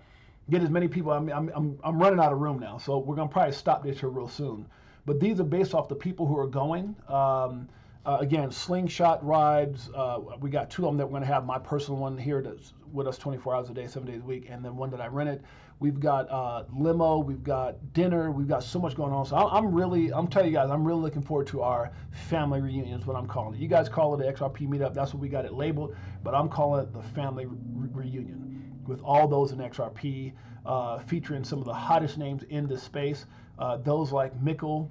get as many people. I'm running out of room now, so we're gonna probably stop this here real soon. But these are based off the people who are going. Again, slingshot rides. We got 2 of them that we're gonna have. My personal one here that's with us 24 hours a day, 7 days a week, and then one that I rented. We've got limo, we've got dinner, we've got so much going on. So I'm telling you guys, I'm really looking forward to our family reunion is what I'm calling it. You guys call it the XRP meetup, that's what we got it labeled, but I'm calling it the family reunion with all those in XRP, featuring some of the hottest names in this space. Those like Mickle,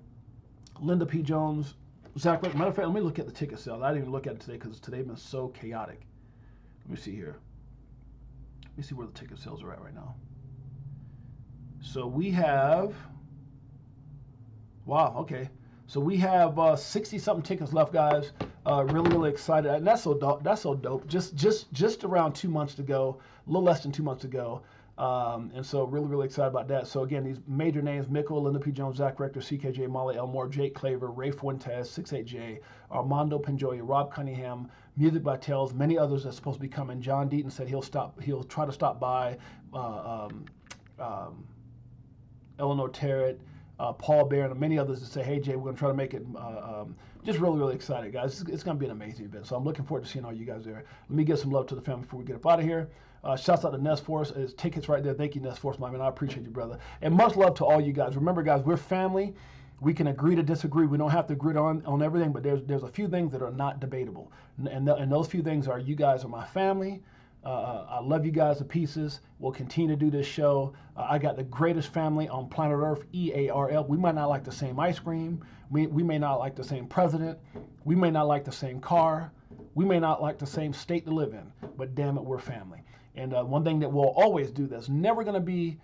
Linda P. Jones, Zach. Matter of fact, let me look at the ticket sales. I didn't even look at it today because today's been so chaotic. Let me see here. Let me see where the ticket sales are at right now. So we have, wow, okay. So we have 60-something tickets left, guys. Really excited, and that's so dope. Just around 2 months to go, a little less than 2 months ago, and so really excited about that. So again, these major names: Mickle, Linda P. Jones, Zach Rector, Ck.J, Molly Elmore, Jake Claver, Ray Fuentes, Six8Jay, Armando Penjoya, Rob Cunningham, Music by Tales, many others that's supposed to be coming. John Deaton said he'll try to stop by. Eleanor Terrett, Paul Bear, and many others to say, hey, Jay, we're going to try to make it just really excited, guys. It's going to be an amazing event. So I'm looking forward to seeing all you guys there. Let me give some love to the family before we get up out of here. Shouts out to Nest Force. There's tickets right there. Thank you, Nest Force, my man. I appreciate you, brother. And much love to all you guys. Remember, guys, we're family. We can agree to disagree. We don't have to agree on everything, but there's a few things that are not debatable. And those few things are, you guys are my family. I love you guys to pieces. We'll continue to do this show. I got the greatest family on planet Earth, EARL. We might not like the same ice cream. We may not like the same president. We may not like the same car. We may not like the same state to live in. But damn it, we're family. And one thing that we'll always do that's never going to be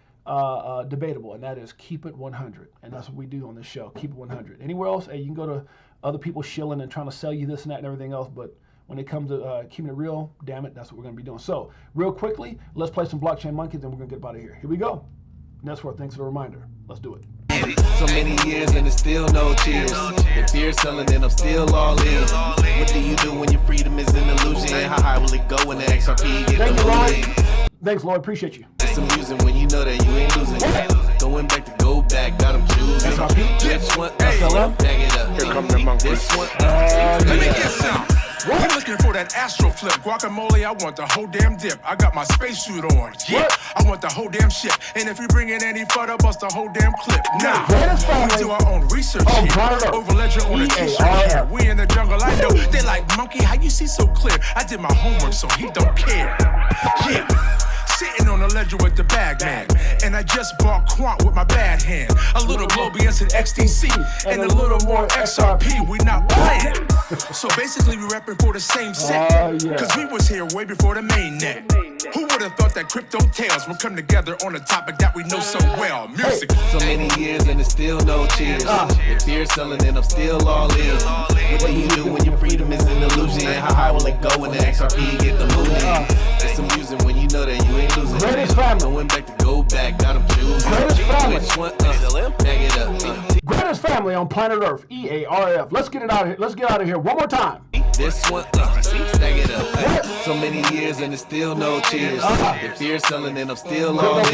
debatable, and that is keep it 100. And that's what we do on this show, keep it 100. Anywhere else, hey, you can go to other people shilling and trying to sell you this and that and everything else, but when it comes to keeping it real, damn it, that's what we're going to be doing. So, real quickly, let's play some Blockchain Monkeys, and we're going to get out of here. Here we go. Nestworth, thanks for the reminder. Let's do it. So many years and there's still no tears. If fear's selling, then I'm still all in. What do you do when your freedom is an illusion? How high will it go when the XRP get Thank you, diluted? Lloyd. Thanks, Lloyd. Appreciate you. It's amusing when you know that you ain't losing. Going back to go back, got them choosing. XRP. This one, SLM, bag it up. Here come the monkeys. This one, Let me get some. We're looking for that astro flip. Guacamole, I want the whole damn dip. I got my spacesuit on. Yeah, I want the whole damn shit. And if you bring in any further, bust the whole damn clip. Nah, we do our own research here. Over ledger on a t-shirt here. We in the jungle, I know. They like, monkey, how you see so clear? I did my homework, so he don't care. Yeah. Sitting on the ledger with the bag man, and I just bought Quant with my bad hand. A little Globius and XTC, and a little more XRP. We not playing. So basically, we repping for the same set, cause we was here way before the main net. Who would have thought that crypto tales would come together on a topic that we know so well? Music. So many years and it's still no cheers. If you're selling it, I'm still all in. What do you do when your freedom is an illusion? How high will it go when the XRP get the moving? It's amusing when you know that you ain't losing. Greatest family. Going back to go back, got them choosing. Greatest family. Which one? Bag it up. Greatest family on planet Earth. EARF. Let's get it out of here. Let's get out of here one more time. This one, bag it up. So many years and it's still no cheers. If you're selling it, I'm still all in.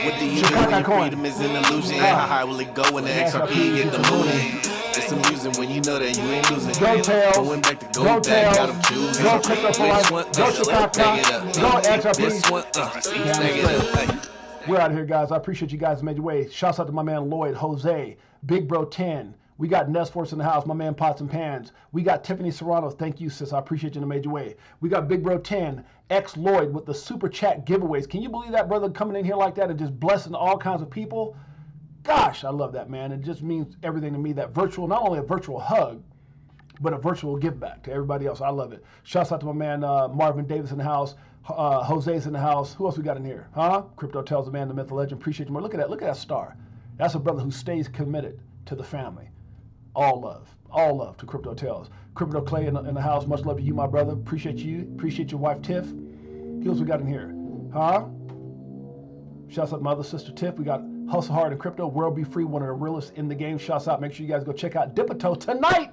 What do you do when your freedom is an illusion? How high will it go when the XRP get the moving? It's amusing when you know that you ain't losing. Go Tails. Going back to go back, got them choosing. Go Crypto for Life. Go Chicago. Go XRP. This one, bag it up. We're out of here, guys. I appreciate you guys made your way. Shouts out to my man Lloyd, Jose, Big Bro 10. We got Nesforce in the house, my man Pots and Pans. We got Tiffany Serrano. Thank you, sis. I appreciate you in a major way. We got Big Bro 10, X Lloyd with the super chat giveaways. Can you believe that, brother, coming in here like that and just blessing all kinds of people? Gosh, I love that, man. It just means everything to me. That virtual, not only a virtual hug, but a virtual give back to everybody else. I love it. Shouts out to my man Marvin Davis in the house. Jose's in the house. Who else we got in here? Crypto Tells the man, the myth, the legend. Appreciate you more. Look at that. Look at that star. That's a brother who stays committed to the family. All love to Crypto Tales. Crypto Clay in the house. Much love to you, my brother. Appreciate you. Appreciate your wife, Tiff. Who else we got in here? Shouts out to my other sister, Tiff. We got Hustle Hard and Crypto. World Be Free, one of the realest in the game. Shouts out. Make sure you guys go check out BTHO tonight.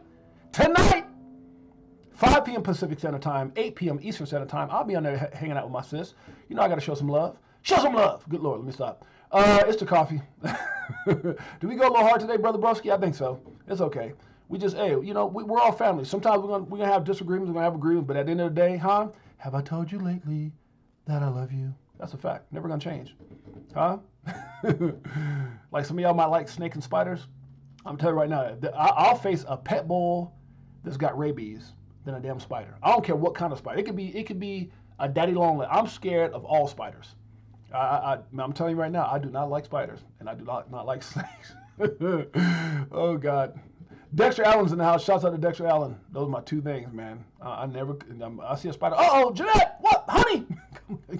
5 p.m. Pacific Standard Time, 8 p.m. Eastern Standard Time. I'll be on there hanging out with my sis. You know I got to show some love. Show some love. Good Lord, let me stop. It's the coffee. Do we go a little hard today, Brother Broski? I think so. It's okay. We just, hey, you know, we're all family. Sometimes we're gonna have disagreements, we're gonna have agreements, but at the end of the day, have I told you lately that I love you? That's a fact. Never gonna change. Like some of y'all might like snakes and spiders. I'm telling you right now, I'll face a pet bull that's got rabies than a damn spider. I don't care what kind of spider. It could be a daddy long leg. I'm scared of all spiders. I'm telling you right now, I do not like spiders, and I do not like snakes. Oh God. Dexter Allen's in the house. Shouts out to Dexter Allen. Those are my two things, man. I see a spider. Oh, Jeanette, what, honey?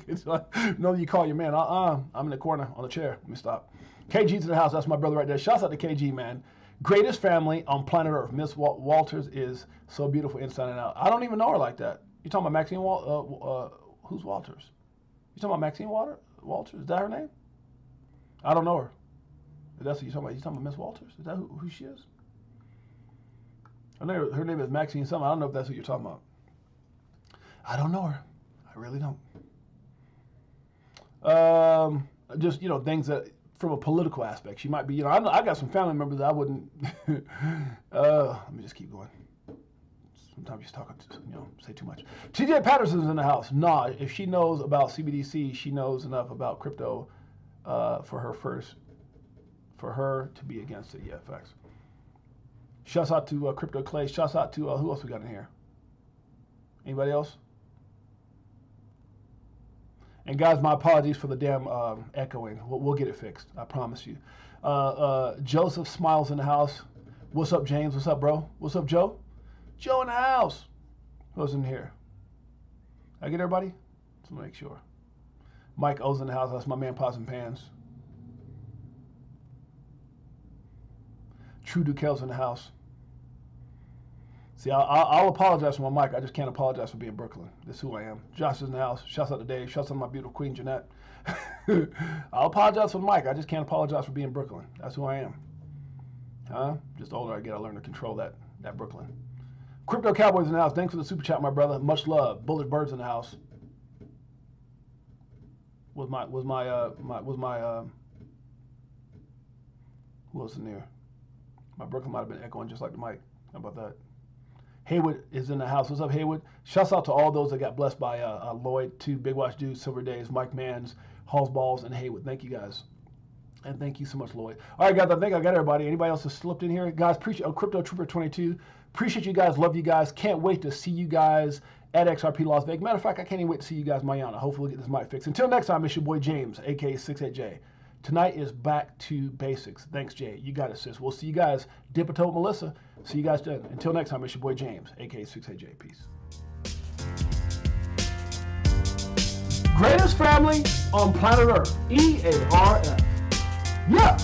It's like, no, you call your man. I'm in the corner on the chair. Let me stop. KG's in the house. That's my brother right there. Shouts out to KG, man. Greatest family on planet Earth. Miss Walters is so beautiful inside and out. I don't even know her like that. You talking about Maxine who's Walters? You talking about Maxine Walters? Is that her name? I don't know her. If that's what you're talking about. You talking about Miss Walters? Is that who she is? Her name is Maxine something. I don't know if that's what you're talking about. I don't know her. I really don't. Just, you know, things that from a political aspect. She might be, you know, I got some family members that I wouldn't. Let me just keep going. Sometimes you talk, you know, say too much. TJ Patterson's in the house. Nah, if she knows about CBDC, she knows enough about crypto for her to be against it. Yeah, facts. Shouts out to Crypto Clay. Shouts out to who else we got in here? Anybody else? And guys, my apologies for the damn echoing. We'll get it fixed. I promise you. Joseph Smiles in the house. What's up, James? What's up, bro? What's up, Joe? Joe in the house. Who's in here? I get everybody? Let's make sure. Mike O's in the house. That's my man, Pots and Pans. True Dukel's in the house. See, I'll apologize for my mic. I just can't apologize for being Brooklyn. That's who I am. Josh is in the house. Shouts out to Dave. Shouts out to my beautiful queen, Jeanette. I'll apologize for the mic. I just can't apologize for being Brooklyn. That's who I am. Just the older I get, I learn to control that Brooklyn. Crypto Cowboys in the house. Thanks for the super chat, my brother. Much love. Bullish Birds in the house. Who else in there? My Brooklyn might have been echoing just like the mic. How about that? Haywood is in the house. What's up, Haywood? Shouts out to all those that got blessed by Lloyd, two Big Watch Dudes, Silver Days, Mike Manns, Halls Balls, and Haywood. Thank you guys. And thank you so much, Lloyd. All right, guys, I think I got everybody. Anybody else has slipped in here? Guys, appreciate Crypto Trooper 22. Appreciate you guys. Love you guys. Can't wait to see you guys at XRP Las Vegas. Matter of fact, I can't even wait to see you guys Mayana. Hopefully we'll get this mic fixed. Until next time, it's your boy James, a.k.a. Six8Jay. Tonight is back to basics. Thanks, Jay. You got it, sis. We'll see you guys. Dip a toe, Melissa. See you guys then. Until next time, it's your boy James, a.k.a. Six8Jay. Peace. Greatest family on planet Earth. EARF. Yeah.